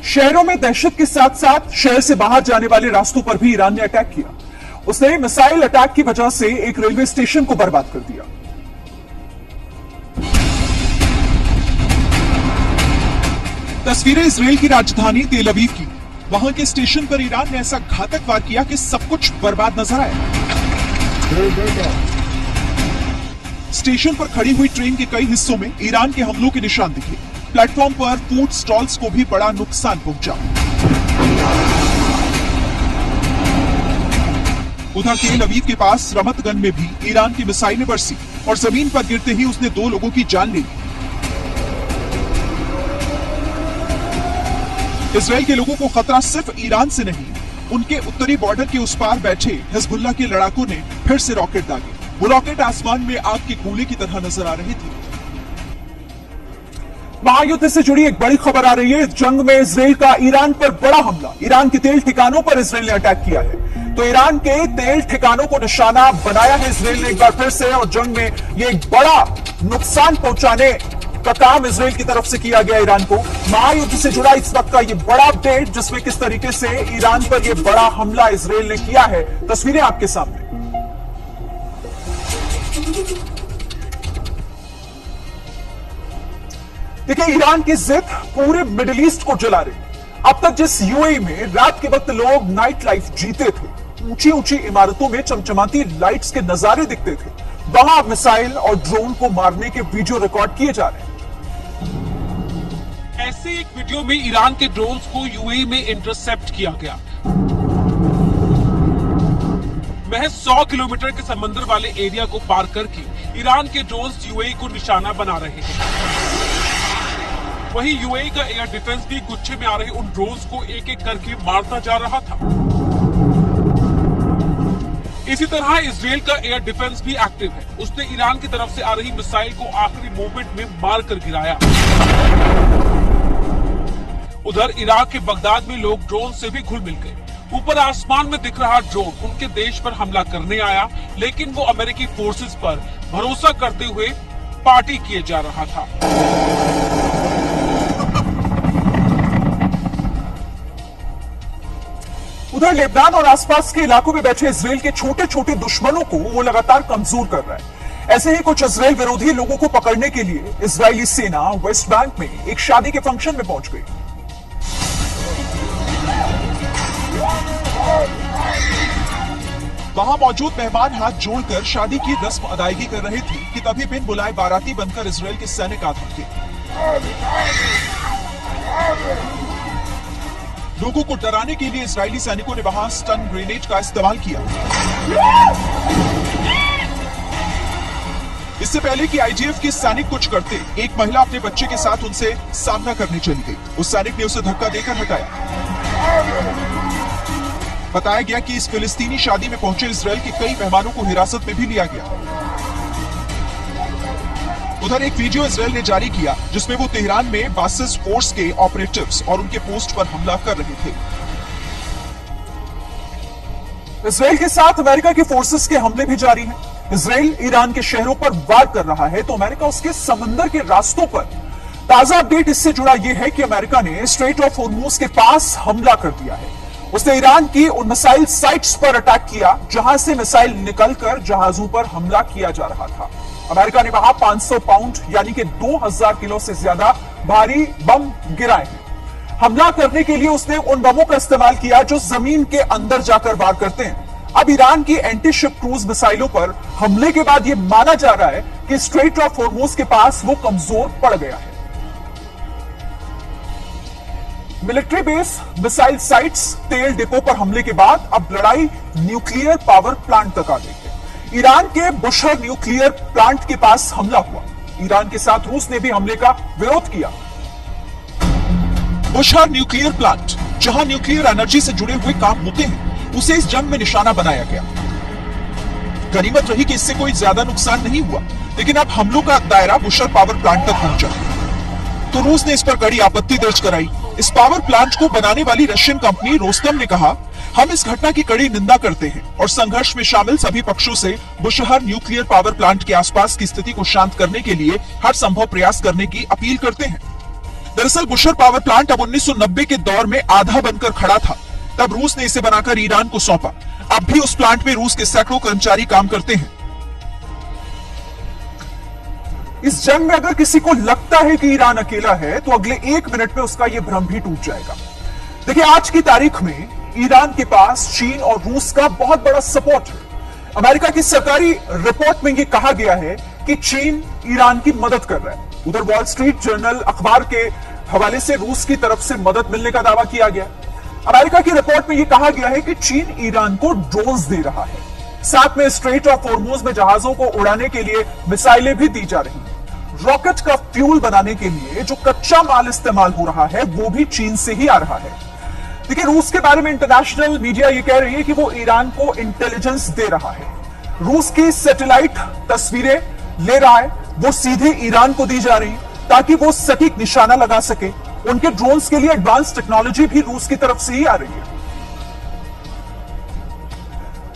शहरों में दहशत के साथ साथ शहर से बाहर जाने वाले रास्तों पर भी ईरान ने अटैक किया। उसने मिसाइल अटैक की वजह से एक रेलवे स्टेशन को बर्बाद कर दिया। तस्वीरें इजराइल की राजधानी तेल अवीव की। वहां के स्टेशन पर ईरान ने ऐसा घातक वार किया कि सब कुछ बर्बाद नजर आया। स्टेशन पर खड़ी हुई ट्रेन के कई हिस्सों में ईरान के हमलों के निशान दिखे। प्लेटफॉर्म पर फूड स्टॉल्स को भी बड़ा नुकसान पहुंचा। उधर तेल अवीव के पास रमतगन में भी ईरान की मिसाइलें बरसी और जमीन पर गिरते ही उसने 2 लोगों की जान ले ली। इजराइल के लोगों को खतरा सिर्फ ईरान से नहीं, उनके उत्तरी बॉर्डर के उस पार बैठे हिजबुल्लाह के लड़ाकों ने फिर से रॉकेट दागे। वो रॉकेट आसमान में आग के गोले की तरह नजर आ रहे थे। महायुद्ध से जुड़ी एक बड़ी खबर आ रही है। इस जंग में इसराइल का ईरान पर बड़ा हमला। ईरान के तेल ठिकानों पर इसराइल ने अटैक किया है। तो ईरान के तेल ठिकानों को निशाना बनाया है इसराइल ने एक बार फिर से, और जंग में यह एक बड़ा नुकसान पहुंचाने का काम इसराइल की तरफ से किया गया ईरान को। महायुद्ध से जुड़ा इस वक्त का यह बड़ा अपडेट, जिसमें किस तरीके से ईरान पर यह बड़ा हमला इसराइल ने किया है, तस्वीरें आपके सामने। देखिए, ईरान की जिद पूरे मिडिल ईस्ट को जला रही। अब तक जिस यूएई में रात के वक्त लोग नाइट लाइफ जीते थे, ऊंची ऊंची इमारतों में चमचमाती लाइट्स के नजारे दिखते थे, वहां मिसाइल और ड्रोन को मारने के वीडियो रिकॉर्ड किए जा रहे हैं। ऐसे एक वीडियो में ईरान के ड्रोन्स को यूएई में इंटरसेप्ट किया गया। महज 100 किलोमीटर के समंदर वाले एरिया को पार करके ईरान के ड्रोन्स यूएई को निशाना बना रहे हैं। वहीं यूएई का एयर डिफेंस भी गुच्छे में आ रहे उन ड्रोन्स को एक एक करके मारता जा रहा था। इसी तरह इसराइल का एयर डिफेंस भी एक्टिव है। उसने ईरान की तरफ से आ रही मिसाइल को आखिरी मोमेंट में मारकर गिराया। उधर इराक के बगदाद में लोग ड्रोन से भी घुल मिल गए। ऊपर आसमान में दिख रहा ड्रोन उनके देश पर हमला करने आया, लेकिन वो अमेरिकी फोर्सेस पर भरोसा करते हुए पार्टी किए जा रहा था। उधर लेबनान और आसपास के इलाकों में बैठे इसराइल के छोटे छोटे दुश्मनों को वो लगातार कमजोर कर रहा है। ऐसे ही कुछ इसराइल विरोधी लोगों को पकड़ने के लिए इजरायली सेना वेस्ट बैंक में एक शादी के फंक्शन में पहुंच गई। वहां मौजूद मेहमान हाथ जोड़कर शादी की रस्म अदायगी कर रहे थे कि तभी बिन बुलाए बाराती बनकर इसराइल के सैनिक आ पहुंचे। लोगों को डराने के लिए इजरायली सैनिकों ने वहां स्टन ग्रेनेड का इस्तेमाल किया। इससे पहले कि आईजीएफ के सैनिक कुछ करते, एक महिला अपने बच्चे के साथ उनसे सामना करने चली गई। उस सैनिक ने उसे धक्का देकर हटाया। बताया गया कि इस फिलिस्तीनी शादी में पहुंचे इसराइल के कई मेहमानों को हिरासत में भी लिया गया। उधर एक वीडियो इसराइल ने जारी किया जिसमें वो तेहरान में बासिस फोर्स के ऑपरेटिव्स और उनके पोस्ट पर हमला कर रहे थे। इसराइल के साथ अमेरिका की फोर्सेस के हमले भी जारी हैं। इसराइल ईरान के शहरों पर वार कर रहा है तो अमेरिका उसके समंदर के रास्तों पर। ताजा अपडेट इससे जुड़ा यह है कि अमेरिका ने स्ट्रेट ऑफ हॉर्मुज के पास हमला कर दिया है। उसने ईरान की उन मिसाइल साइट्स पर अटैक किया जहां से मिसाइल निकलकर जहाजों पर हमला किया जा रहा था। अमेरिका ने वहां 500 पाउंड यानी कि 2000 किलो से ज्यादा भारी बम गिराए हैं। हमला करने के लिए उसने उन बमों का इस्तेमाल किया जो जमीन के अंदर जाकर वार करते हैं। अब ईरान की एंटी शिप क्रूज मिसाइलों पर हमले के बाद यह माना जा रहा है कि स्ट्रेट ऑफ हॉर्मुज के पास वो कमजोर पड़ गया है। मिलिट्री बेस, मिसाइल साइट्स, तेल डिपो पर हमले के बाद अब लड़ाई न्यूक्लियर पावर प्लांट तक आ गई है। ईरान के बुशहर न्यूक्लियर प्लांट के पास हमला हुआ। ईरान के साथ रूस ने भी हमले का विरोध किया। बुशहर न्यूक्लियर प्लांट, जहां न्यूक्लियर एनर्जी से जुड़े हुए काम होते हैं, उसे इस जंग में निशाना बनाया गया। गनीमत रही कि इससे कोई ज्यादा नुकसान नहीं हुआ, लेकिन अब हमलों का दायरा बुशहर पावर प्लांट तक पहुंचा तो रूस ने इस पर कड़ी आपत्ति दर्ज कराई। इस पावर प्लांट को बनाने वाली रशियन कंपनी रोस्टम ने कहा, हम इस घटना की कड़ी निंदा करते हैं और संघर्ष में शामिल सभी पक्षों से बुशहर न्यूक्लियर पावर प्लांट के आसपास की स्थिति को शांत करने के लिए हर संभव प्रयास करने की अपील करते हैं। दरअसल बुशहर पावर प्लांट अब 1990 के दौर में आधा बनकर खड़ा था। तब रूस ने इसे बनाकर ईरान को सौंपा। अब भी उस प्लांट में रूस के सैकड़ों कर्मचारी काम करते हैं। इस जंग में अगर किसी को लगता है कि ईरान अकेला है तो अगले 1 मिनट में उसका यह भ्रम भी टूट जाएगा। देखिए, आज की तारीख में ईरान के पास चीन और रूस का बहुत बड़ा सपोर्ट है। अमेरिका की सरकारी रिपोर्ट में यह कहा गया है कि चीन ईरान की मदद कर रहा है। उधर वॉल स्ट्रीट जर्नल अखबार के हवाले से रूस की तरफ से मदद मिलने का दावा किया गया। अमेरिका की रिपोर्ट में यह कहा गया है कि चीन ईरान को ड्रोन्स दे रहा है। साथ में स्ट्रेट ऑफ हॉर्मुज में जहाजों को उड़ाने के लिए मिसाइलें भी दी जा रही हैं। रॉकेट का फ्यूल बनाने के लिए जो कच्चा माल इस्तेमाल हो रहा है वो भी चीन से ही आ रहा है। देखिए, रूस के बारे में इंटरनेशनल मीडिया ये कह रही है कि वो ईरान को इंटेलिजेंस दे रहा है। रूस की सैटेलाइट तस्वीरें ले रहा है, वो सीधे ईरान को दी जा रही है ताकि वो सटीक निशाना लगा सके। उनके ड्रोन्स के लिए एडवांस टेक्नोलॉजी भी रूस की तरफ से ही आ रही है।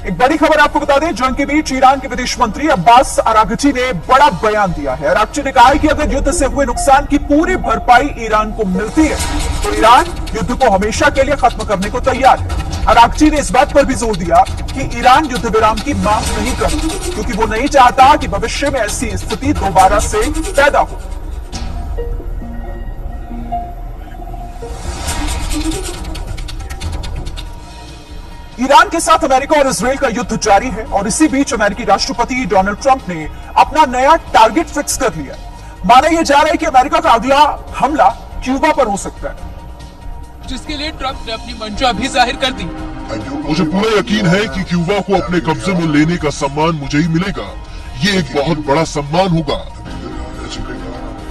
एक बड़ी खबर आपको बता दें, जंग के बीच ईरान के विदेश मंत्री अब्बास अरागची ने बड़ा बयान दिया है। अरागची ने कहा है कि अगर युद्ध से हुए नुकसान की पूरी भरपाई ईरान को मिलती है तो ईरान युद्ध को हमेशा के लिए खत्म करने को तैयार है। अरागची ने इस बात पर भी जोर दिया कि ईरान युद्ध विराम की मांग नहीं करता, क्योंकि वो नहीं चाहता कि भविष्य में ऐसी स्थिति दोबारा से पैदा हो। ईरान के साथ अमेरिका और इजराइल का युद्ध जारी है और इसी बीच अमेरिकी राष्ट्रपति डोनाल्ड ट्रंप ने अपना नया टारगेट फिक्स कर लिया। माना यह जा रहा है कि अमेरिका का अगला हमला क्यूबा पर हो सकता है, जिसके लिए ट्रंप ने अपनी मंशा भी जाहिर कर दी। मुझे पूरा यकीन है कि क्यूबा को अपने कब्जे में लेने का सम्मान मुझे ही मिलेगा। ये एक बहुत बड़ा सम्मान होगा।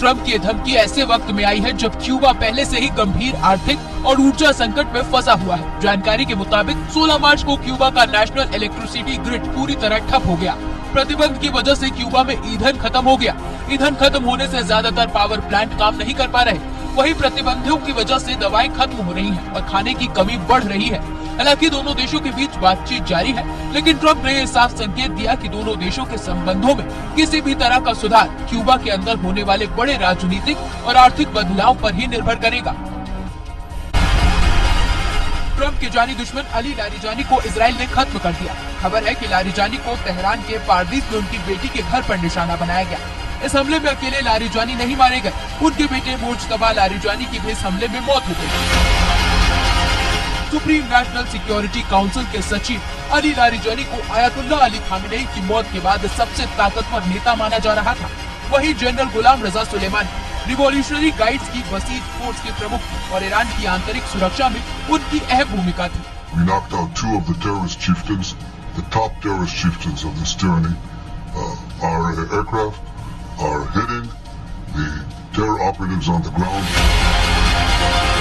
ट्रंप की धमकी ऐसे वक्त में आई है जब क्यूबा पहले से ही गंभीर आर्थिक और ऊर्जा संकट में फंसा हुआ है। जानकारी के मुताबिक 16 मार्च को क्यूबा का नेशनल इलेक्ट्रिसिटी ग्रिड पूरी तरह ठप हो गया। प्रतिबंध की वजह से क्यूबा में ईंधन खत्म हो गया। ईंधन खत्म होने से ज्यादातर पावर प्लांट काम नहीं कर पा रहे। वहीं प्रतिबंधों की वजह से दवाएं खत्म हो रही हैं और खाने की कमी बढ़ रही है। हालांकि दोनों देशों के बीच बातचीत जारी है, लेकिन ट्रंप ने यह साफ संकेत दिया कि दोनों देशों के संबंधों में किसी भी तरह का सुधार क्यूबा के अंदर होने वाले बड़े राजनीतिक और आर्थिक बदलाव पर ही निर्भर करेगा। ट्रंप के जानी दुश्मन अली लारिजानी को इजराइल ने खत्म कर दिया। खबर है कि लारिजानी को तेहरान के पारदीस में उनकी बेटी के घर पर निशाना बनाया गया। इस हमले में अकेले लारिजानी नहीं मारे गए, उनके बेटे मुज्तबा लारिजानी की भी इस हमले में मौत हो गई। सुप्रीम नेशनल सिक्योरिटी काउंसिल के सचिव अली लारिजानी को आयतुल्लाह अली खामेनेई की मौत के बाद सबसे ताकतवर नेता माना जा रहा था। वहीं जनरल गुलाम रजा सुलेमानी रिवॉल्यूशनरी गाइड्स की बसीज फोर्स के प्रमुख और ईरान की आंतरिक सुरक्षा में उनकी अहम भूमिका थी। We knocked out 2 of the terrorist chieftains, the top terrorist chieftains of this tyranny. Our aircraft are hitting the terror operatives on the ground.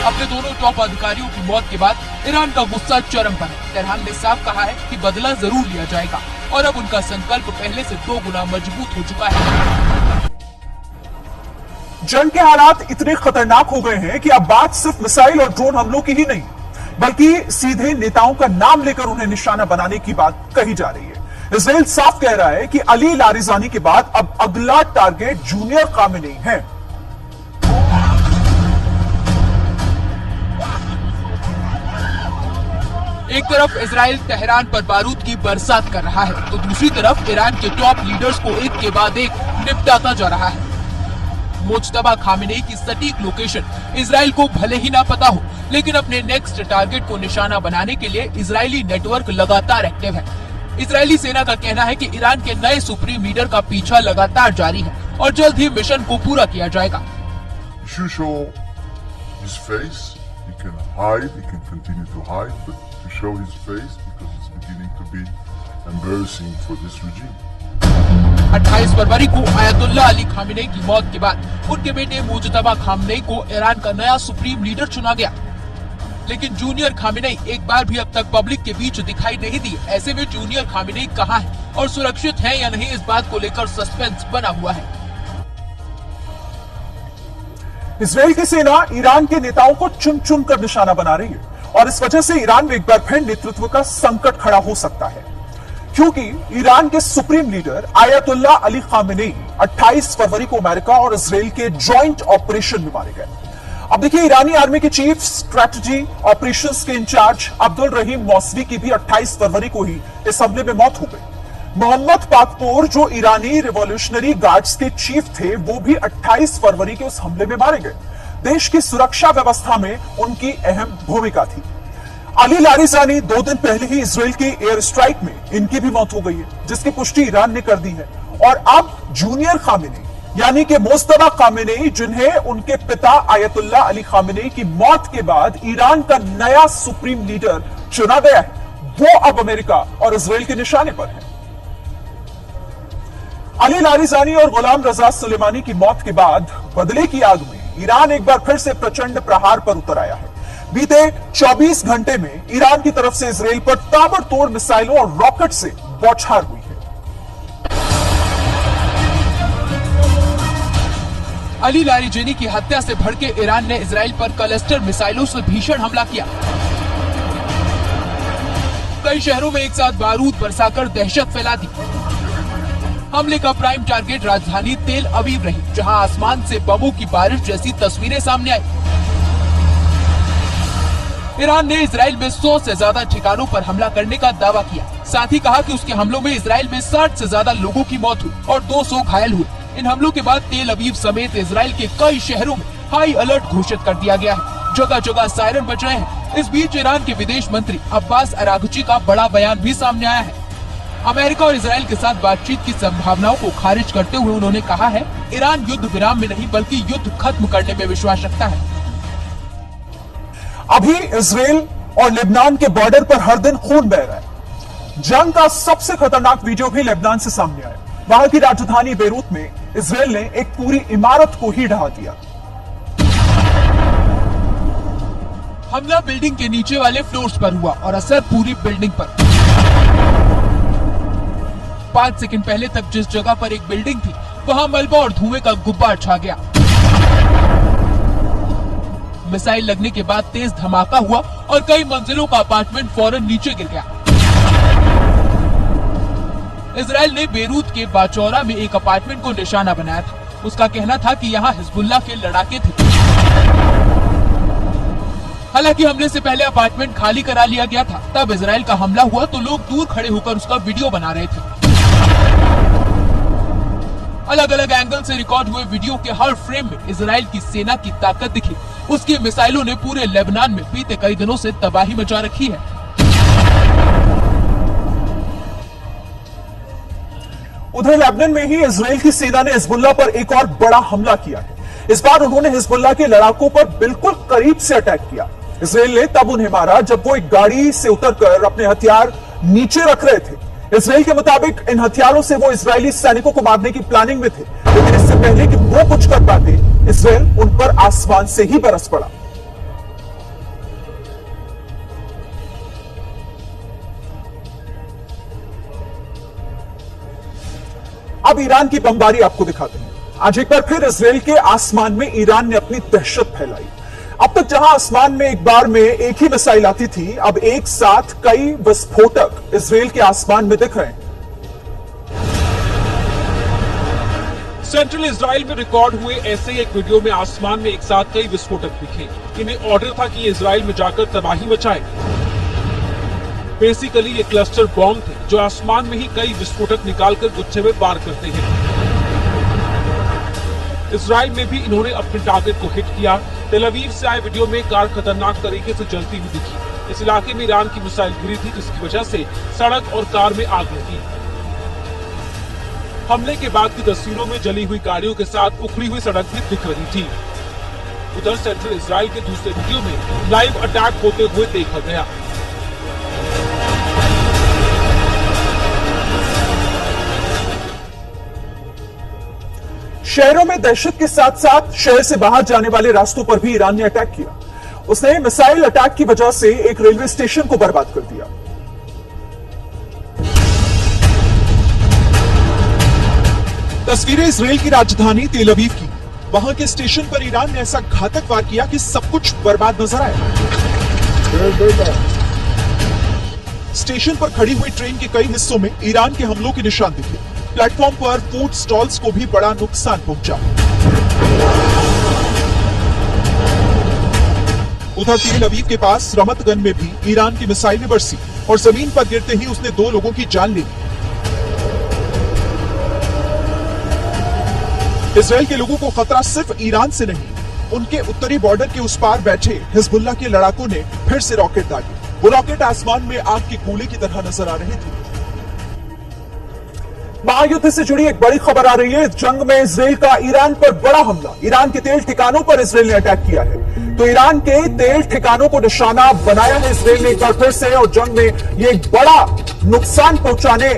अपने दोनों टॉप अधिकारियों की मौत के बाद ईरान का गुस्सा चरम पर है। तेहरान ने साफ कहा है कि बदला जरूर लिया जाएगा और अब उनका संकल्प पहले से 2 गुना मजबूत हो चुका है। जंग के हालात इतने खतरनाक हो गए हैं कि अब बात सिर्फ मिसाइल और ड्रोन हमलों की ही नहीं, बल्कि सीधे नेताओं का नाम लेकर उन्हें निशाना बनाने की बात कही जा रही है। इजराइल साफ कह रहा है कि अली लारिजानी के बाद अब अगला टारगेट जूनियर खामेनेई है। एक तरफ इजराइल तेहरान पर बारूद की बरसात कर रहा है, तो दूसरी तरफ ईरान के टॉप लीडर्स को एक के बाद एक निपटाता जा रहा है। मुज्तबा खामेनेई की सटीक लोकेशन इजराइल को भले ही ना पता हो, लेकिन अपने नेक्स्ट टारगेट को निशाना बनाने के लिए इजरायली नेटवर्क लगातार एक्टिव है। इजरायली सेना का कहना है कि ईरान के नए सुप्रीम लीडर का पीछा लगातार जारी है और जल्द ही मिशन को पूरा किया जाएगा। To show his face because it's beginning to be embarrassing for this regime. 28 फरवरी को आयतुल्लाह अली खामेनेई की मौत के बाद उनके बेटे मुज्तबा खामेनेई को ईरान का नया सुप्रीम लीडर चुना गया, लेकिन जूनियर खामेनेई एक बार भी अब तक पब्लिक के बीच दिखाई नहीं दी। ऐसे में जूनियर खामेनेई कहां है और सुरक्षित है या नहीं, इस बात को लेकर सस्पेंस बना हुआ है। इजराइल की सेना ईरान के नेताओं को चुन चुन कर निशाना बना रही है और इस वजह से ईरान में एक बार फिर नेतृत्व का संकट खड़ा हो सकता है, क्योंकि ईरान के supreme leader Ayatollah Ali Khamenei 28 फरवरी को अमेरिका और इजराइल के जॉइंट ऑपरेशन में मारे गए। अब देखिए, ईरानी आर्मी के चीफ स्ट्रेटजी ऑपरेशंस के इंचार्ज अब्दुल रहीम मौसवी की भी 28 फरवरी को ही इस हमले में मौत हो गई। मोहम्मद पाकपोर, जो ईरानी रिवॉल्यूशनरी गार्ड्स के चीफ थे, वो भी 28 फरवरी के उस हमले में मारे गए। देश की सुरक्षा व्यवस्था में उनकी अहम भूमिका थी। अली लारिजानी 2 दिन पहले ही इजराइल के एयर स्ट्राइक में इनकी भी मौत हो गई है, जिसकी पुष्टि ईरान ने कर दी है। और अब जूनियर खामेनेई यानी कि मुज्तबा खामेनेई, जिन्हें उनके पिता आयतुल्लाह अली खामेनेई की मौत के बाद ईरान का नया सुप्रीम लीडर चुना गया है, वो अब अमेरिका और इजराइल के निशाने पर है। अली लारिजानी और गुलाम रजा सुलेमानी की मौत के बाद बदले की आग में ईरान एक बार फिर से प्रचंड प्रहार पर उतर आया है। बीते 24 घंटे में ईरान की तरफ से इजराइल पर ताबड़तोड़ मिसाइलों और रॉकेट से बौछार हुई है। अली लारिजेनी की हत्या से भड़के ईरान ने इजराइल पर क्लस्टर मिसाइलों से भीषण हमला किया। कई शहरों में एक साथ बारूद बरसाकर दहशत फैला दी। हमले का प्राइम टारगेट राजधानी तेल अवीव रही, जहां आसमान से बमों की बारिश जैसी तस्वीरें सामने आई। ईरान ने इजराइल में 100 से ज्यादा ठिकानों पर हमला करने का दावा किया। साथ ही कहा कि उसके हमलों में इजराइल में 60 से ज्यादा लोगों की मौत हुई और 200 घायल हुए। इन हमलों के बाद तेल अवीव समेत इजराइल के कई शहरों में हाई अलर्ट घोषित कर दिया गया है। जगह जगह सायरन बज रहे हैं। इस बीच ईरान के विदेश मंत्री अब्बास अरागची का बड़ा बयान भी सामने आया है। अमेरिका और इजराइल के साथ बातचीत की संभावनाओं को खारिज करते हुए उन्होंने कहा है, ईरान युद्ध विराम में नहीं बल्कि युद्ध खत्म करने में विश्वास रखता है। अभी इजराइल और लेबनान के बॉर्डर पर हर दिन खून बह रहा है। जंग का सबसे खतरनाक वीडियो भी लेबनान से सामने आया। वहां की राजधानी बेरूत में इजराइल ने एक पूरी इमारत को ही ढहा दिया। हमला बिल्डिंग के नीचे वाले फ्लोर्स पर हुआ और असर पूरी बिल्डिंग पर। 5 सेकंड पहले तक जिस जगह पर एक बिल्डिंग थी, वहां मलबा और धुएं का गुब्बार छा गया। मिसाइल लगने के बाद तेज धमाका हुआ और कई मंजिलों का अपार्टमेंट फौरन नीचे गिर गया। इजराइल ने बेरूत के बाचौरा में एक अपार्टमेंट को निशाना बनाया था। उसका कहना था कि यहाँ हिजबुल्लाह के लड़ाके थे। हालांकि हमले से पहले अपार्टमेंट खाली करा लिया गया था। तब इजराइल का हमला हुआ तो लोग दूर खड़े होकर उसका वीडियो बना रहे थे। अलग अलग एंगल से रिकॉर्ड हुए वीडियो के हर फ्रेम में इजराइल की सेना की ताकत दिखी। उसकी मिसाइलों ने पूरे लेबनान में बीते कई दिनों से तबाही मचा रखी है। उधर लेबनान में ही इजराइल की सेना ने हिजबुल्लाह पर एक और बड़ा हमला किया है। इस बार उन्होंने हिजबुल्लाह के लड़ाकों पर बिल्कुल करीब से अटैक किया। इजराइल ने तब उन्हें मारा जब वो एक गाड़ी से उतरकर अपने हथियार नीचे रख रहे थे। इजराइल के मुताबिक इन हथियारों से वो इजरायली सैनिकों को मारने की प्लानिंग में थे, लेकिन इससे पहले कि वो कुछ कर पाते, इजराइल उन पर आसमान से ही बरस पड़ा। अब ईरान की बमबारी आपको दिखाते हैं। आज एक बार फिर इजराइल के आसमान में ईरान ने अपनी दहशत फैलाई। अब तक जहां आसमान में एक बार में एक ही मिसाइल आती थी, अब एक साथ कई विस्फोटक इजराइल के आसमान में दिख रहे हैं। सेंट्रल इजराइल में रिकॉर्ड हुए ऐसे ही एक वीडियो में आसमान में एक साथ कई विस्फोटक दिखे। इन्हें ऑर्डर था कि ये इजराइल में जाकर तबाही मचाए। बेसिकली ये क्लस्टर बॉम्ब थे जो आसमान में ही कई विस्फोटक निकालकर गुच्छे में वार करते हैं। इजराइल में भी इन्होंने अपने टारगेट को हिट किया। तेल अवीव से आए वीडियो में कार खतरनाक तरीके से जलती हुई दिखी। इस इलाके में ईरान की मिसाइल गिरी थी, जिसकी वजह से सड़क और कार में आग लगी। हमले के बाद की तस्वीरों में जली हुई गाड़ियों के साथ उखड़ी हुई सड़क भी दिख रही थी। उधर सेंट्रल इजराइल के दूसरे वीडियो में लाइव अटैक होते हुए देखा गया। शहरों में दहशत के साथ साथ शहर से बाहर जाने वाले रास्तों पर भी ईरान ने अटैक किया। उसने मिसाइल अटैक की वजह से एक रेलवे स्टेशन को बर्बाद कर दिया। तस्वीरें इजराइल की राजधानी तेल अवीव की। वहां के स्टेशन पर ईरान ने ऐसा घातक वार किया कि सब कुछ बर्बाद नजर आया। स्टेशन पर खड़ी हुई ट्रेन के कई हिस्सों में ईरान के हमलों के निशान दिखे। प्लेटफॉर्म पर फूड स्टॉल्स को भी बड़ा नुकसान पहुंचा। उधर तेल अवीव के पास रमतगन में भी ईरान की मिसाइलें बरसी और जमीन पर गिरते ही उसने 2 लोगों की जान ले ली। इजराइल के लोगों को खतरा सिर्फ ईरान से नहीं, उनके उत्तरी बॉर्डर के उस पार बैठे हिजबुल्लाह के लड़ाकों ने फिर से रॉकेट दागे। वो रॉकेट आसमान में आग के गोले की तरह नजर आ रहे थे। महायुद्ध से जुड़ी एक बड़ी खबर आ रही है। इस जंग में इजराइल का ईरान पर बड़ा हमला। ईरान के तेल ठिकानों पर इजराइल ने अटैक किया है। तो ईरान के तेल ठिकानों को निशाना बनाया है इजराइल ने एक बार फिर से, और जंग में ये एक बड़ा नुकसान पहुंचाने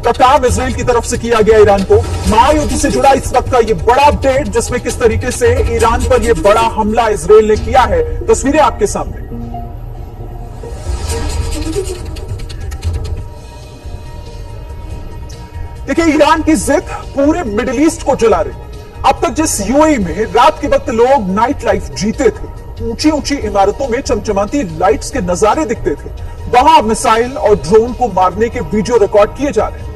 का काम इजराइल की तरफ से किया गया ईरान को। महायुद्ध से जुड़ा इस वक्त का ये बड़ा अपडेट, जिसमें किस तरीके से ईरान पर यह बड़ा हमला इजराइल ने किया है, तस्वीरें आपके सामने। देखिए, ईरान की जिद पूरे मिडिल ईस्ट को जला रही। अब तक जिस यूएई में रात के वक्त लोग नाइट लाइफ जीते थे, ऊंची ऊंची इमारतों में चमचमाती लाइट्स के नजारे दिखते थे, वहां मिसाइल और ड्रोन को मारने के वीडियो रिकॉर्ड किए जा रहे हैं।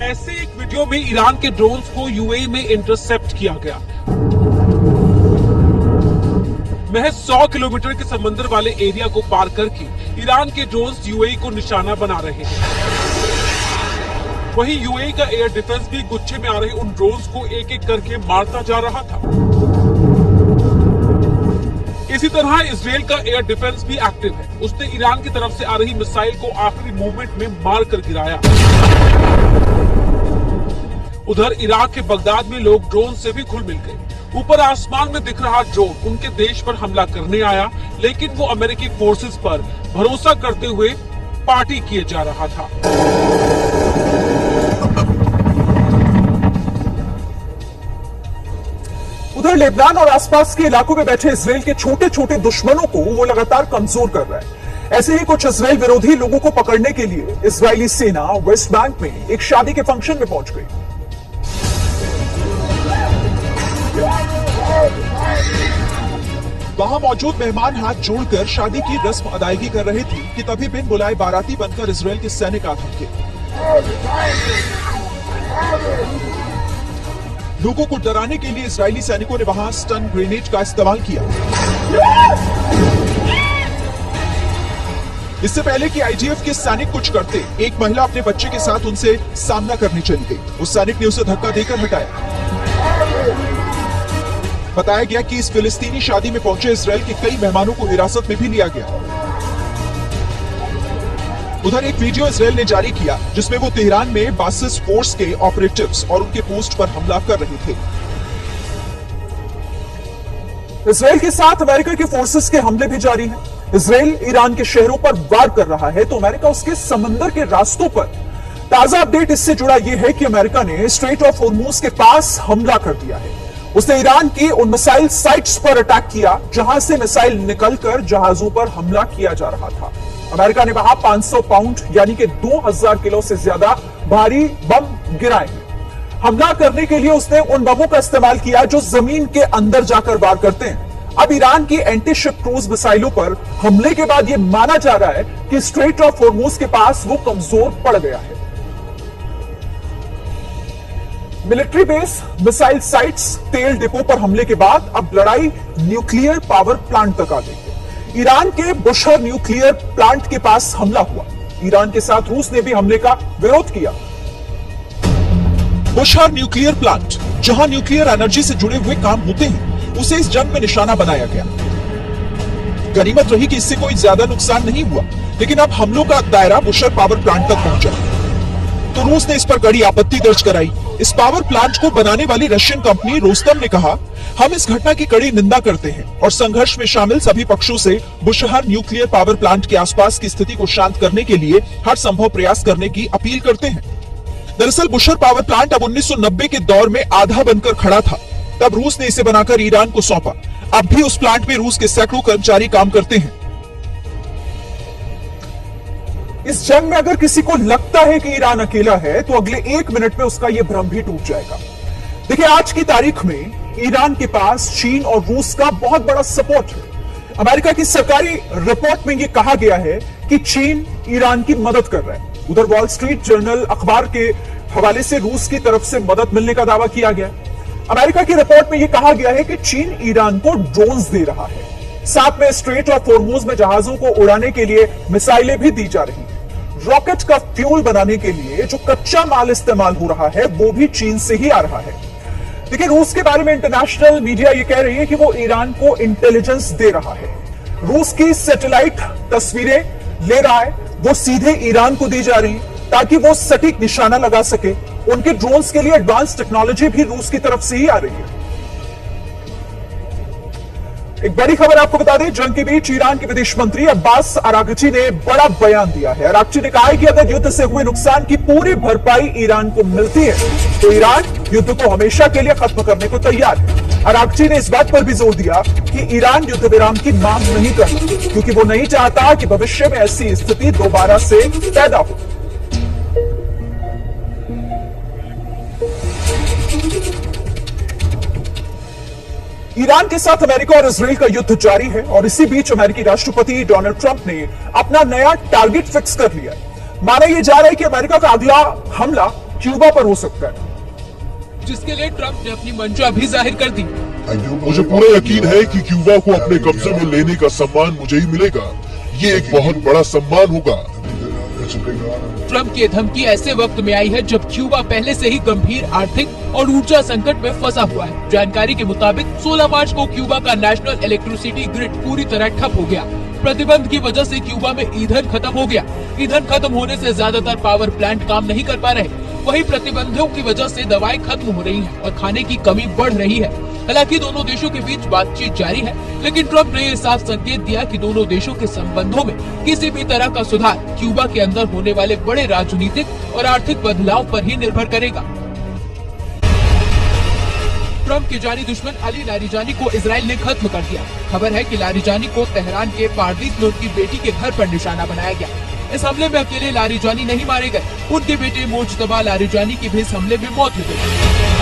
ऐसे एक वीडियो में ईरान के ड्रोन्स को यूएई में इंटरसेप्ट किया गया। महज 100 किलोमीटर के समंदर वाले एरिया को पार करके ईरान के ड्रोन्स यूएई को निशाना बना रहे हैं। वहीं यूएई का एयर डिफेंस भी गुच्छे में आ रहे उन ड्रोन्स को एक एक करके मारता जा रहा था। इसी तरह इजराइल का एयर डिफेंस भी एक्टिव है। उसने ईरान की तरफ से आ रही मिसाइल को आखिरी मूवमेंट में मारकर गिराया। उधर इराक के बगदाद में लोग ड्रोन से भी घुल मिल गए। ऊपर आसमान में दिख रहा ड्रोन उनके देश पर हमला करने आया, लेकिन वो अमेरिकी फोर्सेस पर भरोसा करते हुए पार्टी किए जा रहा था। उधर लेबनान और आसपास के इलाकों में बैठे इजराइल के छोटे छोटे दुश्मनों को वो लगातार कमजोर कर रहा है। ऐसे ही कुछ इजराइल विरोधी लोगों को पकड़ने के लिए इजरायली सेना वेस्ट बैंक में एक शादी के फंक्शन में पहुंच गई। वहां मौजूद मेहमान हाथ जोड़कर शादी की रस्म अदायगी कर रहे थे कि तभी बिन बुलाए बाराती बनकर इजराइल के सैनिक आ थमके। लोगों को डराने के लिए इजरायली सैनिकों ने वहां स्टन ग्रेनेड का इस्तेमाल किया। इससे पहले कि आईडीएफ के सैनिक कुछ करते, एक महिला अपने बच्चे के साथ उनसे सामना करने चली गई। उस सैनिक ने उसे धक्का देकर हटाया। बताया गया कि इस फिलिस्तीनी शादी में पहुंचे इजराइल के कई मेहमानों को हिरासत में भी लिया गया। उधर एक वीडियो इजराइल ने जारी किया जिसमें वो तेहरान में बासिस फोर्स के ऑपरेटिव्स और उनके पोस्ट पर हमला कर रहे थे। इजराइल के साथ अमेरिका के फोर्सेस के हमले भी जारी हैं। इजराइल ईरान के शहरों पर वार कर रहा है तो अमेरिका उसके समंदर के रास्तों पर। ताजा अपडेट इससे जुड़ा यह है कि अमेरिका ने स्ट्रेट ऑफ होर्मुज के पास हमला कर दिया है। उसने ईरान की उन मिसाइल साइट्स पर अटैक किया जहां से मिसाइल निकलकर जहाजों पर हमला किया जा रहा था। अमेरिका ने वहां 500 पाउंड यानी कि 2000 किलो से ज्यादा भारी बम गिराए हैं। हमला करने के लिए उसने उन बमों का इस्तेमाल किया जो जमीन के अंदर जाकर वार करते हैं। अब ईरान की एंटी शिप क्रूज मिसाइलों पर हमले के बाद यह माना जा रहा है कि स्ट्रेट ऑफ होर्मुज के पास वो कमजोर पड़ गया है। मिलिट्री बेस, मिसाइल साइट्स, तेल डिपो पर हमले के बाद अब लड़ाई न्यूक्लियर पावर प्लांट तक आ गई है। ईरान के बुशहर न्यूक्लियर प्लांट के पास हमला हुआ। ईरान के साथ रूस ने भी हमले का विरोध किया। बुशहर न्यूक्लियर प्लांट, जहां न्यूक्लियर एनर्जी से जुड़े हुए काम होते हैं, उसे इस जंग में निशाना बनाया गया। गनीमत रही कि इससे कोई ज्यादा नुकसान नहीं हुआ, लेकिन अब हमलों का दायरा बुशहर पावर प्लांट तक पहुंचा तो रूस ने इस पर कड़ी आपत्ति दर्ज कराई। इस पावर प्लांट को बनाने वाली रशियन कंपनी रोस्टम ने कहा, हम इस घटना की कड़ी निंदा करते हैं और संघर्ष में शामिल सभी पक्षों से बुशहर न्यूक्लियर पावर प्लांट के आसपास की स्थिति को शांत करने के लिए हर संभव प्रयास करने की अपील करते हैं। दरअसल बुशहर पावर प्लांट अब 1990 के दौर में आधा बनकर खड़ा था। तब रूस ने इसे बनाकर ईरान को सौंपा। अब भी उस प्लांट में रूस के सैकड़ों कर्मचारी काम करते हैं। इस जंग में अगर किसी को लगता है कि ईरान अकेला है तो अगले 1 मिनट में उसका यह भ्रम भी टूट जाएगा। देखिए, आज की तारीख में ईरान के पास चीन और रूस का बहुत बड़ा सपोर्ट है। अमेरिका की सरकारी रिपोर्ट में यह कहा गया है कि चीन ईरान की मदद कर रहा है। उधर वॉल स्ट्रीट जर्नल अखबार के हवाले से रूस की तरफ से मदद मिलने का दावा किया गया। अमेरिका की रिपोर्ट में यह कहा गया है कि चीन ईरान को ड्रोन्स दे रहा है। साथ में स्ट्रेट ऑफ होर्मुज में जहाजों को उड़ाने के लिए मिसाइलें भी दी जा रही हैं। रॉकेट का फ्यूल बनाने के लिए जो कच्चा माल इस्तेमाल हो रहा है वो भी चीन से ही आ रहा है। देखिए, रूस के बारे में इंटरनेशनल मीडिया ये कह रही है कि वो ईरान को इंटेलिजेंस दे रहा है। रूस की सैटेलाइट तस्वीरें ले रहा है, वो सीधे ईरान को दी जा रही है ताकि वो सटीक निशाना लगा सके। उनके ड्रोन्स के लिए एडवांस टेक्नोलॉजी भी रूस की तरफ से ही आ रही है। एक बड़ी खबर आपको बता दें, जंग के बीच ईरान के विदेश मंत्री अब्बास अरागची ने बड़ा बयान दिया है। अरागची ने कहा है कि अगर युद्ध से हुए नुकसान की पूरी भरपाई ईरान को मिलती है तो ईरान युद्ध को हमेशा के लिए खत्म करने को तैयार है। अरागची ने इस बात पर भी जोर दिया कि ईरान युद्ध विराम की मांग नहीं करता क्योंकि वो नहीं चाहता कि भविष्य में ऐसी स्थिति दोबारा से पैदा हो। ईरान के साथ अमेरिका और इजराइल का युद्ध जारी है और इसी बीच अमेरिकी राष्ट्रपति डोनाल्ड ट्रंप ने अपना नया टारगेट फिक्स कर लिया है। माना यह जा रहा है कि अमेरिका का अगला हमला क्यूबा पर हो सकता है, जिसके लिए ट्रंप ने अपनी मंशा भी जाहिर कर दी। मुझे पूरा यकीन है कि क्यूबा को अपने कब्जे में लेने का सम्मान मुझे ही मिलेगा। ये एक बहुत बड़ा सम्मान होगा। ट्रंप की धमकी ऐसे वक्त में आई है जब क्यूबा पहले से ही गंभीर आर्थिक और ऊर्जा संकट में फंसा हुआ है। जानकारी के मुताबिक 16 मार्च को क्यूबा का नेशनल इलेक्ट्रिसिटी ग्रिड पूरी तरह ठप हो गया। प्रतिबंध की वजह से क्यूबा में ईंधन खत्म हो गया। ईंधन खत्म होने से ज्यादातर पावर प्लांट काम नहीं कर पा रहे। वहीं प्रतिबंधों की वजह से दवाएं खत्म हो रही हैं और खाने की कमी बढ़ रही है। हालांकि दोनों देशों के बीच बातचीत जारी है, लेकिन ट्रंप ने ये साफ संकेत दिया कि दोनों देशों के संबंधों में किसी भी तरह का सुधार क्यूबा के अंदर होने वाले बड़े राजनीतिक और आर्थिक बदलाव पर ही निर्भर करेगा। ट्रंप के जानी दुश्मन अली लारिजानी को इजराइल ने खत्म कर दिया। खबर है कि लारिजानी को तेहरान के पारदीस में उनकी बेटी के घर पर निशाना बनाया गया। इस हमले में अकेले लारिजानी नहीं मारे गए, उनके बेटे मोजतबा लारिजानी की भी इस हमले में मौत हो गई।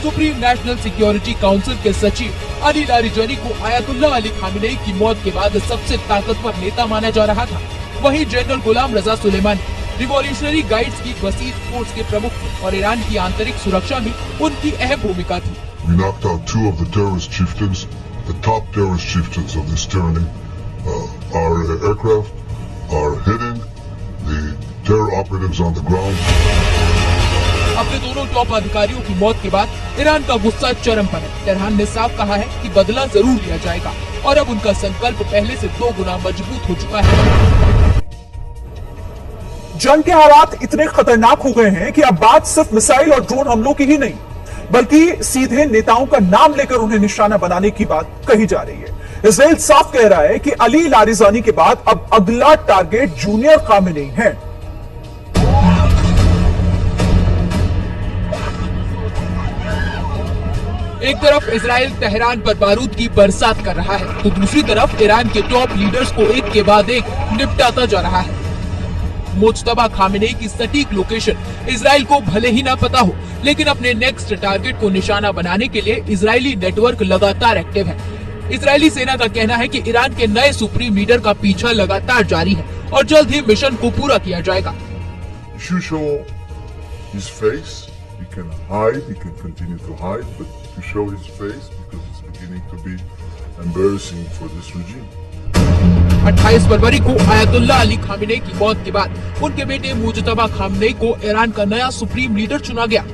सुप्रीम नेशनल सिक्योरिटी काउंसिल के सचिव अली लारिजानी को आयतुल्ला अली खामेनेई की मौत के बाद सबसे ताकतवर नेता माना जा रहा था। वहीं जनरल गुलाम रजा सुलेमानी रिवॉल्यूशनरी गाइड्स की वसीर फोर्स के प्रमुख थे और ईरान की आंतरिक सुरक्षा में उनकी अहम भूमिका थी। We knocked out 2 of the terrorist chieftains, the top terrorist chieftains of this tyranny. Our aircraft are hitting the terror operatives on the ground. अपने दोनों टॉप अधिकारियों की मौत के बाद ईरान का गुस्सा चरम पर है। तेहरान ने साफ कहा है कि बदला जरूर लिया जाएगा और अब उनका संकल्प पहले से 2 गुना मजबूत हो चुका है। जंग के हालात इतने खतरनाक हो गए हैं कि अब बात सिर्फ मिसाइल और ड्रोन हमलों की ही नहीं, बल्कि सीधे नेताओं का नाम लेकर उन्हें निशाना बनाने की बात कही जा रही है। इजराइल साफ कह रहा है कि अली लारिजानी के बाद अब अगला टारगेट जूनियर खामेनेई है। एक तरफ इजराइल तेहरान पर बारूद की बरसात कर रहा है, तो दूसरी तरफ ईरान के टॉप लीडर्स को एक के बाद एक निपटाता जा रहा है। मोजतबा खामेनेई की सटीक लोकेशन इजराइल को भले ही ना पता हो, लेकिन अपने नेक्स्ट टारगेट को निशाना बनाने के लिए इजरायली नेटवर्क लगातार एक्टिव है। इजरायली सेना का कहना है कि ईरान के नए सुप्रीम लीडर का पीछा लगातार जारी है और जल्द ही मिशन को पूरा किया जाएगा। If you show his face, he can hide, he can continue to hide, but to show his face because it's beginning to be embarrassing for this regime. 28 फरवरी को आयतुल्ला अली खामेनेई की मौत के बाद उनके बेटे मुजतबा खामेनेई को Iran का नया सुप्रीम लीडर चुना गया,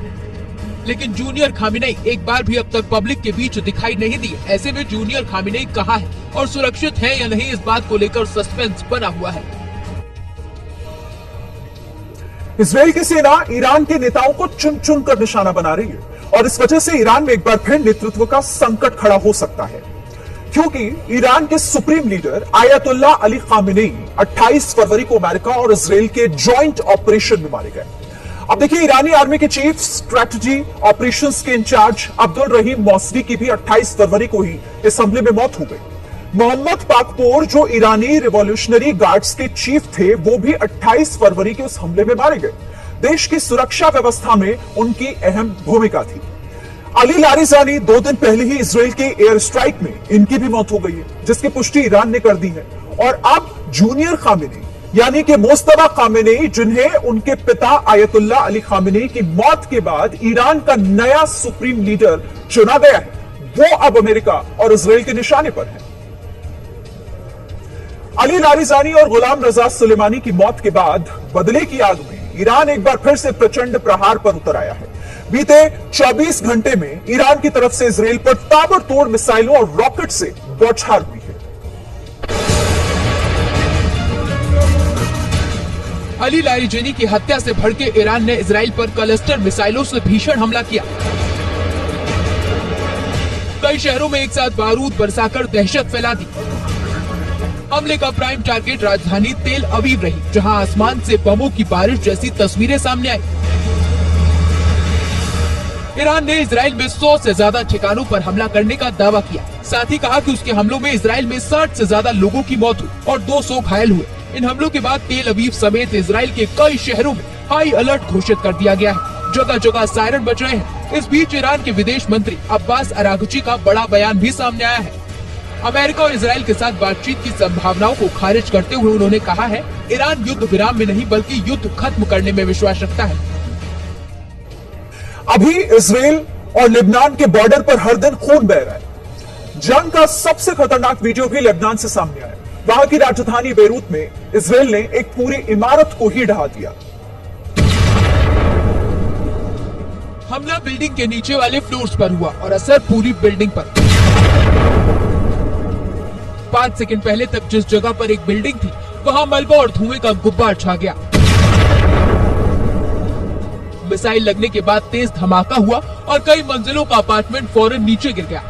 लेकिन जूनियर खामेनेई एक बार भी अब तक पब्लिक के बीच दिखाई नहीं दिए। ऐसे में जूनियर खामेनेई कहाँ है और सुरक्षित है या नहीं, इस बात को लेकर सस्पेंस बना हुआ है। इजराइल की सेना ईरान के नेताओं को चुन चुन कर निशाना बना रही है और इस वजह से ईरान में एक बार फिर नेतृत्व का संकट खड़ा हो सकता है, क्योंकि ईरान के supreme leader ayatollah Ali Khamenei 28 फरवरी को अमेरिका और इजराइल के जॉइंट ऑपरेशन में मारे गए। अब देखिए, ईरानी आर्मी के चीफ स्ट्रेटजी ऑपरेशंस के इंचार्ज अब्दुल रहीम मौसवी की भी 28 फरवरी को ही इस हमले में मौत हो गई। मोहम्मद पाकपोर, जो ईरानी रिवॉल्यूशनरी गार्ड्स के चीफ थे, वो भी 28 फरवरी के उस हमले में मारे गए। देश की सुरक्षा व्यवस्था में उनकी अहम भूमिका थी। अली लारिजानी 2 दिन पहले ही इजराइल के एयर स्ट्राइक में इनकी भी मौत हो गई है, जिसकी पुष्टि ईरान ने कर दी है। और अब जूनियर खामेनेई यानी कि मोजतबा खामेनेई, जिन्हें उनके पिता आयतुल्ला अली खामेनेई की मौत के बाद ईरान का नया सुप्रीम लीडर चुना गया है, वो अब अमेरिका और इजराइल के निशाने पर है। अली लारिजानी और गुलाम रजा सुलेमानी की मौत के बाद बदले की आग में ईरान एक बार फिर से प्रचंड प्रहार पर उतर आया है। बीते 24 घंटे में ईरान की तरफ से इजराइल पर ताबड़तोड़ मिसाइलों और रॉकेट से बौछार हुई है। अली लारिजानी की हत्या से भड़के ईरान ने इजराइल पर क्लस्टर मिसाइलों से भीषण हमला किया। कई शहरों में एक साथ बारूद बरसाकर दहशत फैला दी। हमले का प्राइम टारगेट राजधानी तेल अवीव रही, जहां आसमान से बमों की बारिश जैसी तस्वीरें सामने आई। ईरान ने इजराइल में 100 से ज्यादा ठिकानों पर हमला करने का दावा किया। साथ ही कहा कि उसके हमलों में इजराइल में 60 से ज्यादा लोगों की मौत हुई और 200 घायल हुए। इन हमलों के बाद तेल अवीव समेत इजराइल के कई शहरों में हाई अलर्ट घोषित कर दिया गया है। जगह जगह सायरन बज रहे हैं। इस बीच ईरान के विदेश मंत्री अब्बास अरागची का बड़ा बयान भी सामने आया है। अमेरिका और इजराइल के साथ बातचीत की संभावनाओं को खारिज करते हुए उन्होंने कहा है, ईरान युद्ध विराम में नहीं बल्कि युद्ध खत्म करने में विश्वास रखता है। अभी इजराइल और लेबनान के बॉर्डर पर हर दिन खून बह रहा है। जंग का सबसे खतरनाक वीडियो भी लेबनान से सामने आया। वहां की राजधानी बेरूत में इजराइल ने एक पूरी इमारत को ही ढहा दिया। हमला बिल्डिंग के नीचे वाले फ्लोर्स पर हुआ और असर पूरी बिल्डिंग पर। 5 सेकंड पहले तक जिस जगह पर एक बिल्डिंग थी वहां मलबा और धुएं का गुब्बार छा गया। मिसाइल लगने के बाद तेज धमाका हुआ और कई मंजिलों का अपार्टमेंट फौरन नीचे गिर गया।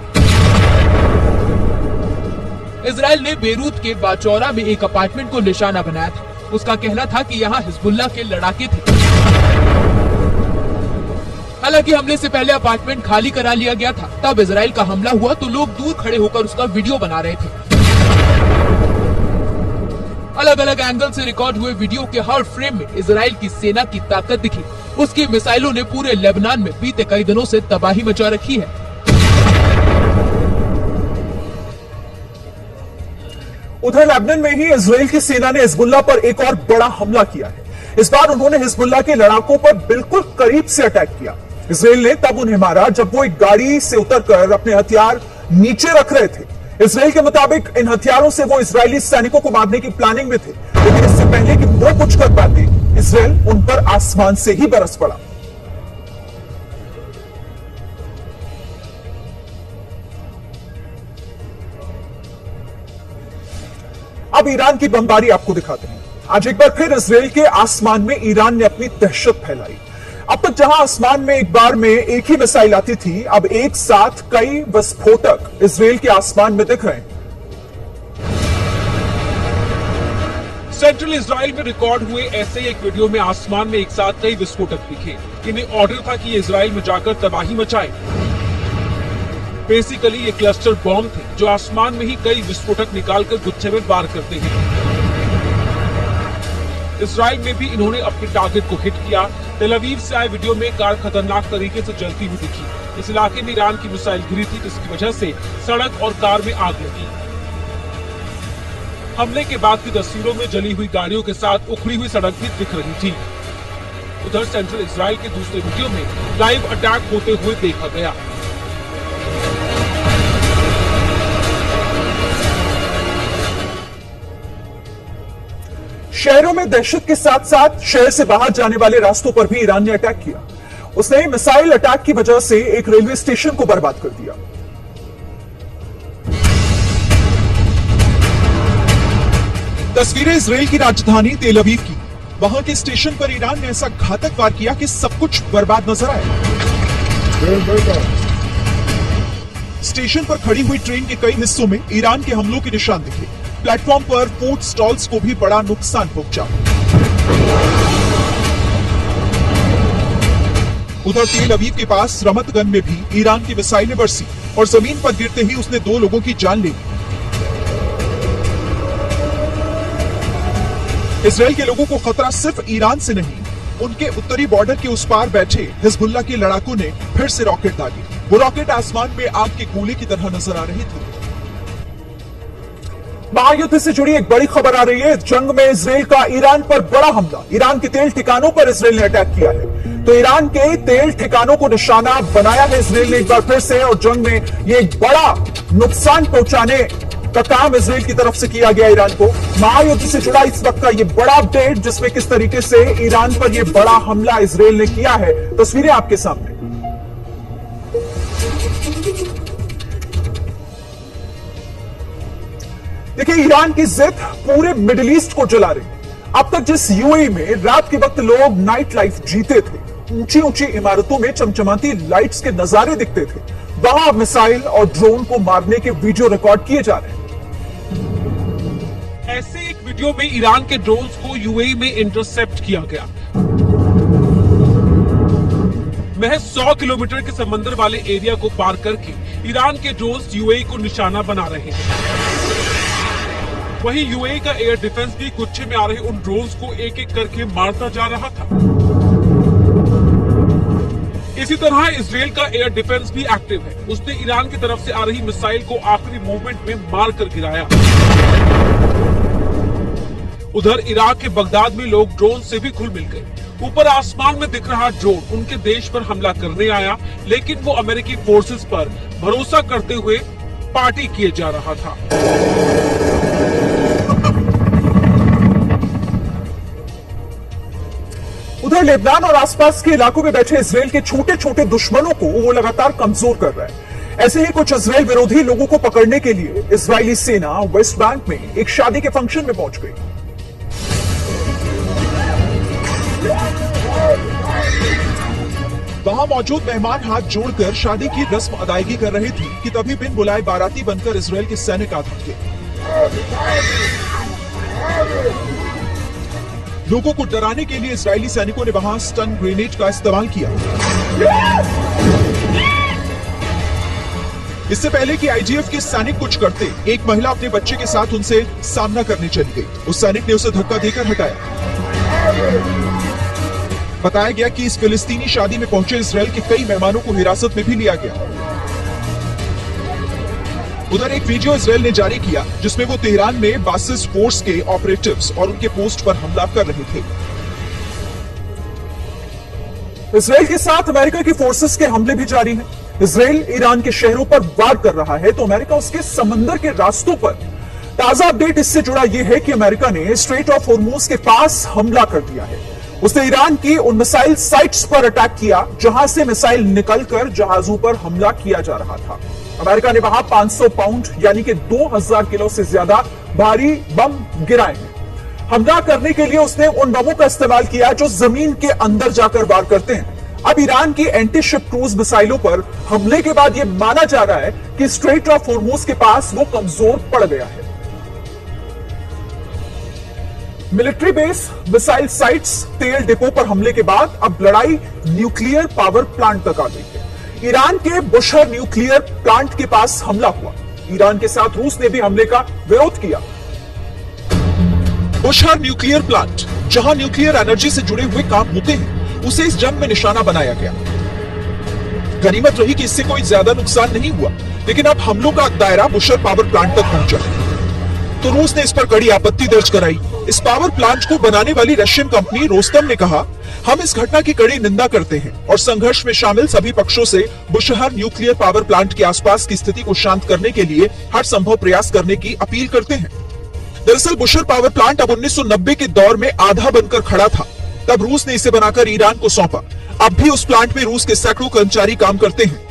इजराइल ने बेरूत के बाचौरा में एक अपार्टमेंट को निशाना बनाया था। उसका कहना था कि यहाँ हिजबुल्लाह के लड़ाके थे। हालांकि हमले से पहले अपार्टमेंट खाली करा लिया गया था। तब इजराइल का हमला हुआ तो लोग दूर खड़े होकर उसका वीडियो बना रहे थे। अलग अलग एंगल से रिकॉर्ड हुए वीडियो के हर फ्रेम में इजराइल की सेना की ताकत दिखी। उसकी मिसाइलों ने पूरे लेबनान में बीते कई दिनों से तबाही मचा रखी है। उधर लेबनान में ही इजराइल की सेना ने हिजबुल्लाह पर एक और बड़ा हमला किया है। इस बार उन्होंने हिजबुल्लाह के लड़ाकों पर बिल्कुल करीब से अटैक किया। इजराइल ने तब उन्हें मारा जब वो एक गाड़ी से उतरकर अपने हथियार नीचे रख रहे थे। इजराइल के मुताबिक इन हथियारों से वो इजरायली सैनिकों को मारने की प्लानिंग में थे, लेकिन इससे पहले कि वो कुछ कर पाते, इजराइल उन पर आसमान से ही बरस पड़ा। अब ईरान की बमबारी आपको दिखाते हैं। आज एक बार फिर इजराइल के आसमान में ईरान ने अपनी दहशत फैलाई। अब तक जहां आसमान में एक बार में एक ही मिसाइल आती थी, अब एक साथ कई विस्फोटक इजराइल के आसमान में दिख रहे हैं। सेंट्रल इजराइल में रिकॉर्ड हुए ऐसे ही एक वीडियो में आसमान में एक साथ कई विस्फोटक दिखे। इन्हें ऑर्डर था कि ये इजराइल में जाकर तबाही मचाए। बेसिकली ये क्लस्टर बॉम्ब थे जो आसमान में ही कई विस्फोटक निकालकर गुच्छे में वार करते हैं। इजराइल में भी इन्होंने अपने टारगेट को हिट किया। तेल अवीव से आए वीडियो में कार खतरनाक तरीके से जलती हुई दिखी। इस इलाके में ईरान की मिसाइल गिरी थी, जिसकी वजह से सड़क और कार में आग लगी। हमले के बाद की तस्वीरों में जली हुई गाड़ियों के साथ उखड़ी हुई सड़क भी दिख रही थी। उधर सेंट्रल इजराइल के दूसरे वीडियो में लाइव अटैक होते हुए देखा गया। शहरों में दहशत के साथ साथ शहर से बाहर जाने वाले रास्तों पर भी ईरान ने अटैक किया। उसने मिसाइल अटैक की वजह से एक रेलवे स्टेशन को बर्बाद कर दिया। तस्वीरें इजराइल की राजधानी तेल अवीव की। वहां के स्टेशन पर ईरान ने ऐसा घातक वार किया कि सब कुछ बर्बाद नजर आया। स्टेशन पर खड़ी हुई ट्रेन के कई हिस्सों में ईरान के हमलों के निशान दिखे। प्लेटफॉर्म पर फूड स्टॉल्स को भी बड़ा नुकसान पहुंचा। उधर तेल अवीव के पास रमतगन में भी ईरान की मिसाइलें बरसी और जमीन पर गिरते ही उसने 2 लोगों की जान ले ली। इजराइल के लोगों को खतरा सिर्फ ईरान से नहीं, उनके उत्तरी बॉर्डर के उस पार बैठे हिजबुल्लाह के लड़ाकों ने फिर से रॉकेट दागे। वो रॉकेट आसमान में आग के गोले की तरह नजर आ रहे थे। महायुद्ध से जुड़ी एक बड़ी खबर आ रही है। जंग में इजराइल का ईरान पर बड़ा हमला। ईरान के तेल ठिकानों पर इजराइल ने अटैक किया है। तो ईरान के तेल ठिकानों को निशाना बनाया है इजराइल ने एक बार फिर से, और जंग में ये एक बड़ा नुकसान पहुंचाने का काम इजराइल की तरफ से किया गया ईरान को। महायुद्ध से जुड़ा इस वक्त का ये बड़ा अपडेट, जिसमें किस तरीके से ईरान पर ये बड़ा हमला इजराइल ने किया है, तस्वीरें आपके सामने। देखिए, ईरान की जिद पूरे मिडिल ईस्ट को जला रही। अब तक जिस यूएई में रात के वक्त लोग नाइट लाइफ जीते थे, ऊंची ऊंची इमारतों में चमचमाती लाइट्स के नजारे दिखते थे, वहां मिसाइल और ड्रोन को मारने के वीडियो रिकॉर्ड किए जा रहे हैं। ऐसे एक वीडियो में ईरान के ड्रोन्स को यूएई में इंटरसेप्ट किया गया। महज 100 किलोमीटर के समंदर वाले एरिया को पार करके ईरान के ड्रोन्स यूएई को निशाना बना रहे हैं। वहीं यूएई का एयर डिफेंस भी गुच्छे में आ रहे उन ड्रोन्स को एक एक करके मारता जा रहा था। इसी तरह इसराइल का एयर डिफेंस भी एक्टिव है। उसने ईरान की तरफ से आ रही मिसाइल को आखिरी मूवमेंट में मार कर गिराया। उधर इराक के बगदाद में लोग ड्रोन से भी घुल मिल गए। ऊपर आसमान में दिख रहा ड्रोन उनके देश पर हमला करने आया, लेकिन वो अमेरिकी फोर्सेस पर भरोसा करते हुए पार्टी किए जा रहा था। उधर लेबनान और आसपास के इलाकों में बैठे इजराइल के छोटे छोटे दुश्मनों को वो लगातार कमजोर कर रहा है। ऐसे ही कुछ इजराइल विरोधी लोगों को पकड़ने के लिए इजरायली सेना वेस्ट बैंक में एक शादी के फंक्शन में पहुंच गई। वहां मौजूद मेहमान हाथ जोड़कर शादी की रस्म अदायगी कर रहे थे कि तभी बिन बुलाए बाराती बनकर इजराइल के सैनिक आ पहुंचे। लोगों को डराने के लिए इजरायली सैनिकों ने वहां स्टन ग्रेनेड का इस्तेमाल किया। इससे पहले कि आईजीएफ के सैनिक कुछ करते, एक महिला अपने बच्चे के साथ उनसे सामना करने चली गई। उस सैनिक ने उसे धक्का देकर हटाया। बताया गया कि इस फिलिस्तीनी शादी में पहुंचे इजराइल के कई मेहमानों को हिरासत में भी लिया गया। उधर एक वीडियो इजराइल ने जारी किया जिसमें वो तेहरान में बासिस फोर्स के ऑपरेटिव्स और उनके पोस्ट पर हमला कर रहे थे। इजराइल के साथ अमेरिका की फोर्सेस के हमले भी जारी हैं। इजराइल ईरान के शहरों पर वार कर रहा है तो अमेरिका उसके समंदर के रास्तों पर। ताजा अपडेट इससे जुड़ा यह है कि अमेरिका ने स्ट्रेट ऑफ हॉर्मूज के पास हमला कर दिया है। उसने ईरान की उन मिसाइल साइट्स पर अटैक किया जहां से मिसाइल निकलकर जहाजों पर हमला किया जा रहा था। अमेरिका ने वहां 500 पाउंड यानी कि 2000 किलो से ज्यादा भारी बम गिराए हैं। हमला करने के लिए उसने उन बमों का इस्तेमाल किया जो जमीन के अंदर जाकर वार करते हैं। अब ईरान की एंटी शिप क्रूज मिसाइलों पर हमले के बाद यह माना जा रहा है कि स्ट्रेट ऑफ हॉर्मूज के पास वो कमजोर पड़ गया है। मिलिट्री बेस, मिसाइल साइट्स, तेल डिपो पर हमले के बाद अब लड़ाई न्यूक्लियर पावर प्लांट तक आ गई है। ईरान के बुशहर न्यूक्लियर प्लांट के पास हमला हुआ। ईरान के साथ रूस ने भी हमले का विरोध किया। बुशहर न्यूक्लियर प्लांट, जहां न्यूक्लियर एनर्जी से जुड़े हुए काम होते हैं, उसे इस जंग में निशाना बनाया गया। गनीमत रही कि इससे कोई ज्यादा नुकसान नहीं हुआ, लेकिन अब हमलों का दायरा बुशहर पावर प्लांट तक पहुंचा तो रूस ने इस पर कड़ी आपत्ति दर्ज कराई। इस पावर प्लांट को बनाने वाली रशियन कंपनी रोस्टम ने कहा, हम इस घटना की कड़ी निंदा करते हैं और संघर्ष में शामिल सभी पक्षों से बुशहर न्यूक्लियर पावर प्लांट के आसपास की स्थिति को शांत करने के लिए हर संभव प्रयास करने की अपील करते हैं। दरअसल बुशहर पावर प्लांट अब 1990 के दौर में आधा बनकर खड़ा था। तब रूस ने इसे बनाकर ईरान को सौंपा। अब भी उस प्लांट में रूस के सैकड़ों कर्मचारी काम करते हैं।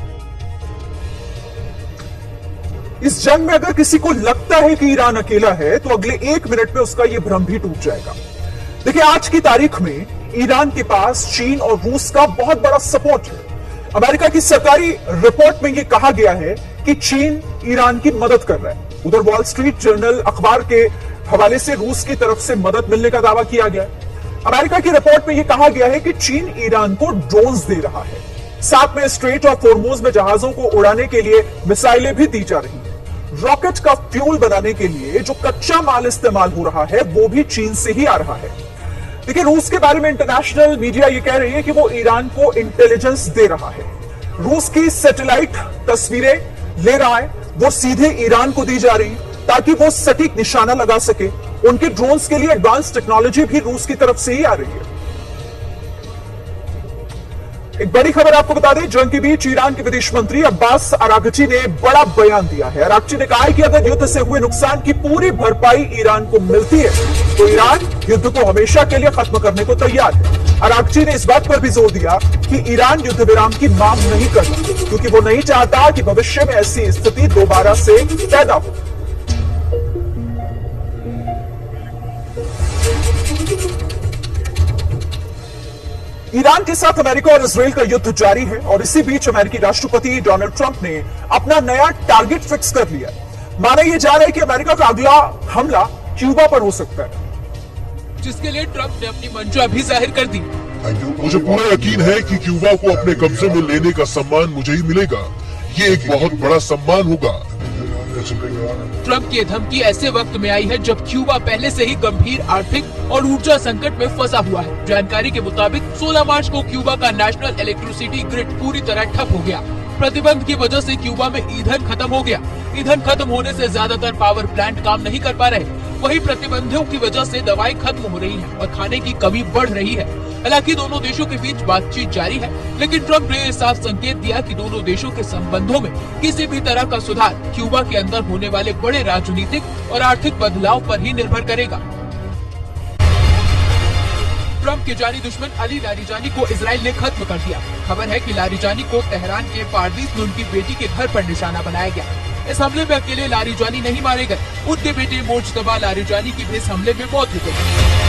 इस जंग में अगर किसी को लगता है कि ईरान अकेला है तो अगले 1 मिनट में उसका यह भ्रम भी टूट जाएगा। देखिए, आज की तारीख में ईरान के पास चीन और रूस का बहुत बड़ा सपोर्ट है। अमेरिका की सरकारी रिपोर्ट में यह कहा गया है कि चीन ईरान की मदद कर रहा है। उधर वॉल स्ट्रीट जर्नल अखबार के हवाले से रूस की तरफ से मदद मिलने का दावा किया गया है। अमेरिका की रिपोर्ट में यह कहा गया है कि चीन ईरान को ड्रोन्स दे रहा है। साथ में स्ट्रेट ऑफ हॉर्मूज में जहाजों को उड़ाने के लिए मिसाइलें भी दी जा रही हैं। रॉकेट का फ्यूल बनाने के लिए जो कच्चा माल इस्तेमाल हो रहा है वो भी चीन से ही आ रहा है। देखिए, रूस के बारे में इंटरनेशनल मीडिया ये कह रही है कि वो ईरान को इंटेलिजेंस दे रहा है। रूस की सैटेलाइट तस्वीरें ले रहा है, वो सीधे ईरान को दी जा रही है ताकि वो सटीक निशाना लगा सके। उनके ड्रोन्स के लिए एडवांस टेक्नोलॉजी भी रूस की तरफ से ही आ रही है। एक बड़ी खबर आपको बता दें, जंग के बीच ईरान के विदेश मंत्री अब्बास अरागची ने बड़ा बयान दिया है। अरागची ने कहा है कि अगर युद्ध से हुए नुकसान की पूरी भरपाई ईरान को मिलती है तो ईरान युद्ध को हमेशा के लिए खत्म करने को तैयार है। अरागची ने इस बात पर भी जोर दिया कि ईरान युद्ध विराम की मांग नहीं करता क्योंकि वो नहीं चाहता कि भविष्य में ऐसी स्थिति दोबारा से पैदा हो। ईरान के साथ अमेरिका और इजराइल का युद्ध जारी है और इसी बीच अमेरिकी राष्ट्रपति डोनाल्ड ट्रंप ने अपना नया टारगेट फिक्स कर लिया। माना यह जा रहा है कि अमेरिका का अगला हमला क्यूबा पर हो सकता है, जिसके लिए ट्रंप ने अपनी मंशा भी जाहिर कर दी। मुझे पूरा यकीन है कि क्यूबा को अपने कब्जे में लेने का सम्मान मुझे ही मिलेगा। ये एक बहुत बड़ा सम्मान होगा। That's a big honor. Trump की ये धमकी ऐसे वक्त में आई है जब क्यूबा पहले से ही गंभीर आर्थिक और ऊर्जा संकट में फंसा हुआ है। जानकारी के मुताबिक 16 मार्च को क्यूबा का नेशनल इलेक्ट्रिसिटी ग्रिड पूरी तरह ठप हो गया। प्रतिबंध की वजह से क्यूबा में ईंधन खत्म हो गया। ईंधन खत्म होने से ज्यादातर पावर प्लांट काम नहीं कर पा रहे। वहीं प्रतिबंधों की वजह से दवाई खत्म हो रही है और खाने की कमी बढ़ रही है। हालांकि दोनों देशों के बीच बातचीत जारी है, लेकिन ट्रंप ने साफ संकेत दिया कि दोनों देशों के संबंधों में किसी भी तरह का सुधार क्यूबा के अंदर होने वाले बड़े राजनीतिक और आर्थिक बदलाव पर ही निर्भर करेगा। ट्रंप के जानी दुश्मन अली लारिजानी को इजराइल ने खत्म कर दिया। खबर है कि लारिजानी को तेहरान के पारदीस में उनकी बेटी के घर पर निशाना बनाया गया। इस हमले में अकेले लारिजानी नहीं मारे गए, उनके बेटे मोज्तबा लारिजानी की भी इस हमले में मौत हो गई।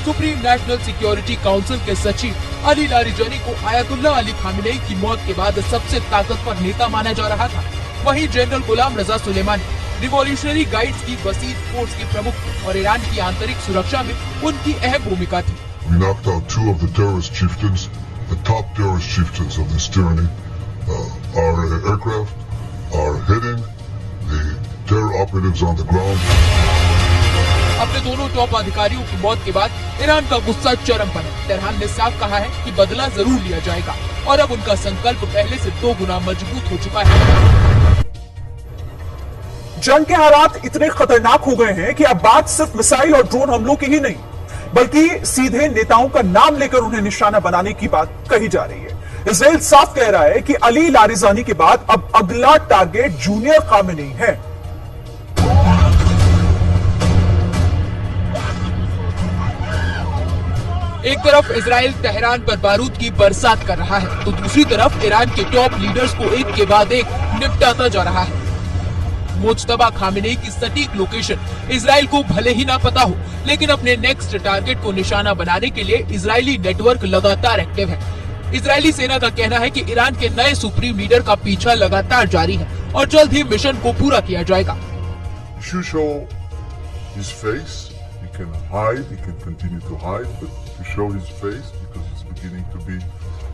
सुप्रीम नेशनल सिक्योरिटी काउंसिल के सचिव अली लारिजानी को आयतुल्ला अली खामेनेई की मौत के बाद सबसे ताकतवर नेता माना जा रहा था। वहीं जनरल गुलाम रजा सुलेमानी रिवॉल्यूशनरी गाइड्स की वसीद फोर्स के प्रमुख और ईरान की आंतरिक सुरक्षा में उनकी अहम भूमिका थी। We knocked out 2 of the terrorist chieftains, the top terrorist chieftains of this tyranny. Our aircraft are hitting the terror operatives on the ground. अपने दोनों टॉप अधिकारियों की मौत के बाद ईरान का गुस्सा चरम पर है। तेहरान ने साफ कहा है कि बदला जरूर लिया जाएगा और अब उनका संकल्प पहले से 2 गुना मजबूत हो चुका है। जंग के हालात इतने खतरनाक हो गए हैं कि अब बात सिर्फ मिसाइल और ड्रोन हमलों की ही नहीं, बल्कि सीधे नेताओं का नाम लेकर उन्हें निशाना बनाने की बात कही जा रही है। इजराइल साफ कह रहा है कि अली लारिजानी के बाद अब अगला टारगेट जूनियर खामेनेई है। एक तरफ इजराइल तेहरान पर बारूद की बरसात कर रहा है, तो दूसरी तरफ ईरान के टॉप लीडर्स को एक के बाद एक निपटाता जा रहा है। मोज्तबा खामेनेई की सटीक लोकेशन इजराइल को भले ही ना पता हो, लेकिन अपने नेक्स्ट टारगेट को निशाना बनाने के लिए इजरायली नेटवर्क लगातार एक्टिव है। इजरायली सेना का कहना है कि ईरान के नए सुप्रीम लीडर का पीछा लगातार जारी है और जल्द ही मिशन को पूरा किया जाएगा। You show his face. He can hide. He can continue to hide, but to show his face because it's beginning to be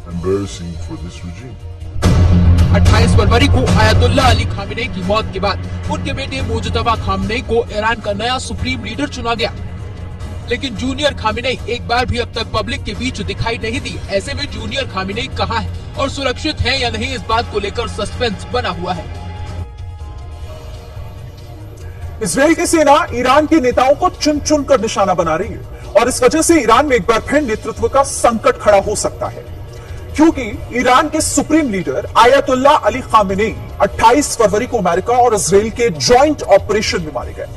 embarrassing for this regime. 28 फरवरी को आयतुल्ला अली खामेनेई की मौत के बाद उनके बेटे मोज्तबा खामेनेई को Iran का नया सुप्रीम लीडर चुना गया, लेकिन जूनियर खामेनेई एक बार भी अब तक पब्लिक के बीच दिखाई नहीं दी। ऐसे में जूनियर खामेनेई कहां है और सुरक्षित है या नहीं, इस बात को लेकर सस्पेंस बना हुआ है। इजराइल की सेना ईरान के नेताओं को चुन चुन कर निशाना बना रही है और इस वजह से ईरान में एक बार फिर नेतृत्व का संकट खड़ा हो सकता है, क्योंकि ईरान के supreme leader ayatollah Ali Khamenei 28 फरवरी को अमेरिका और इजराइल के जॉइंट ऑपरेशन में मारे गए।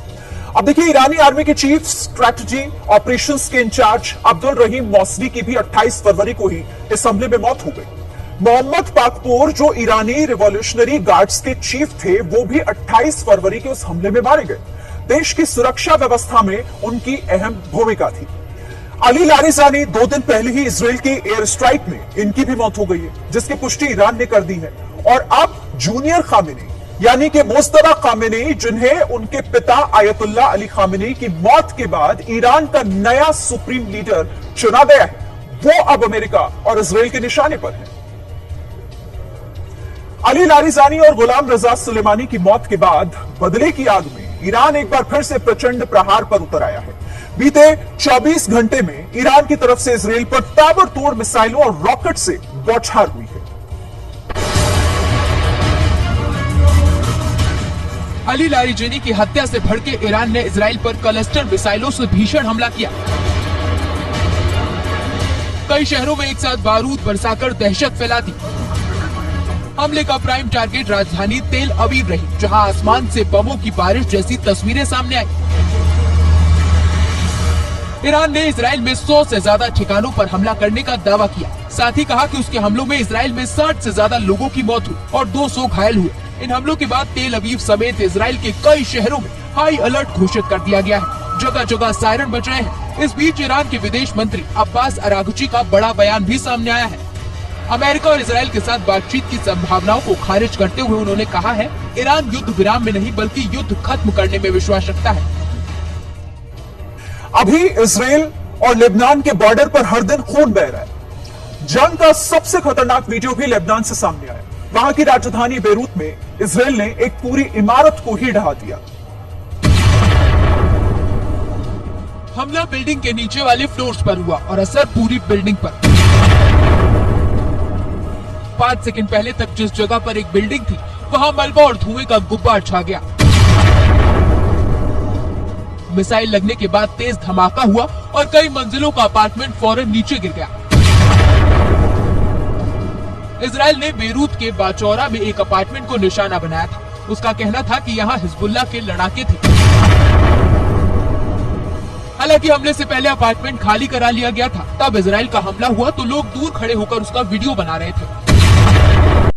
अब देखिए, ईरानी आर्मी के चीफ स्ट्रैटेजी ऑपरेशंस के इंचार्ज अब्दुल रहीम मौसवी की भी 28 फरवरी को ही इस हमले में मौत हो गई। मोहम्मद पाकपोर, जो ईरानी रिवॉल्यूशनरी गार्ड्स के चीफ थे, वो भी 28 फरवरी के उस हमले में मारे गए। देश की सुरक्षा व्यवस्था में उनकी अहम भूमिका थी। अली लारिजानी 2 दिन पहले ही इजराइल के एयर स्ट्राइक में इनकी भी मौत हो गई है, जिसकी पुष्टि ईरान ने कर दी है। और अब जूनियर खामेनेई यानी कि मोज्तबा खामेनेई, जिन्हें उनके पिता आयतुल्ला अली खामेनेई की मौत के बाद ईरान का नया सुप्रीम लीडर चुना गया है, वो अब अमेरिका और इजराइल के निशाने पर है। अली लारिजानी और गुलाम रजा सुलेमानी की मौत के बाद बदले की आग में ईरान एक बार फिर से प्रचंड प्रहार पर उतर आया है। बीते 24 घंटे में ईरान की तरफ से इजराइल पर ताबड़तोड़ मिसाइलों और रॉकेट से बौछार हुई है। अली लारिजानी की हत्या से भड़के ईरान ने इजराइल पर क्लस्टर मिसाइलों से भीषण हमला किया। कई शहरों में एक साथ बारूद बरसाकर दहशत फैला दी। हमले का प्राइम टारगेट राजधानी तेल अवीव रही, जहां आसमान से बमों की बारिश जैसी तस्वीरें सामने आई। ईरान ने इजराइल में 100 से ज्यादा ठिकानों पर हमला करने का दावा किया। साथ ही कहा कि उसके हमलों में इजराइल में 60 से ज्यादा लोगों की मौत हुई और 200 घायल हुए। इन हमलों के बाद तेल अवीव समेत इजराइल के कई शहरों में हाई अलर्ट घोषित कर दिया गया है। जगह जगह सायरन बज रहे हैं। इस बीच ईरान के विदेश मंत्री अब्बास अरागची का बड़ा बयान भी सामने आया है। अमेरिका और इजराइल के साथ बातचीत की संभावनाओं को खारिज करते हुए उन्होंने कहा है, ईरान युद्ध विराम में नहीं बल्कि युद्ध खत्म करने में विश्वास रखता है। अभी इजराइल और लेबनान के बॉर्डर पर हर दिन खून बह रहा है। जंग का सबसे खतरनाक वीडियो भी लेबनान से सामने आया। वहां की राजधानी बेरूत में इजराइल ने एक पूरी इमारत को ही ढहा दिया। हमला बिल्डिंग के नीचे वाले फ्लोर्स पर हुआ और असर पूरी बिल्डिंग पर। 5 सेकंड पहले तक जिस जगह पर एक बिल्डिंग थी वहां मलबा और धुएं का गुब्बार छा गया। मिसाइल लगने के बाद तेज धमाका हुआ और कई मंजिलों का अपार्टमेंट फौरन नीचे गिर गया। इजराइल ने बेरूत के बाचौरा में एक अपार्टमेंट को निशाना बनाया था। उसका कहना था कि यहाँ हिजबुल्लाह के लड़ाके थे। हालांकि हमले से पहले अपार्टमेंट खाली करा लिया गया था। तब इजराइल का हमला हुआ तो लोग दूर खड़े होकर उसका वीडियो बना रहे थे।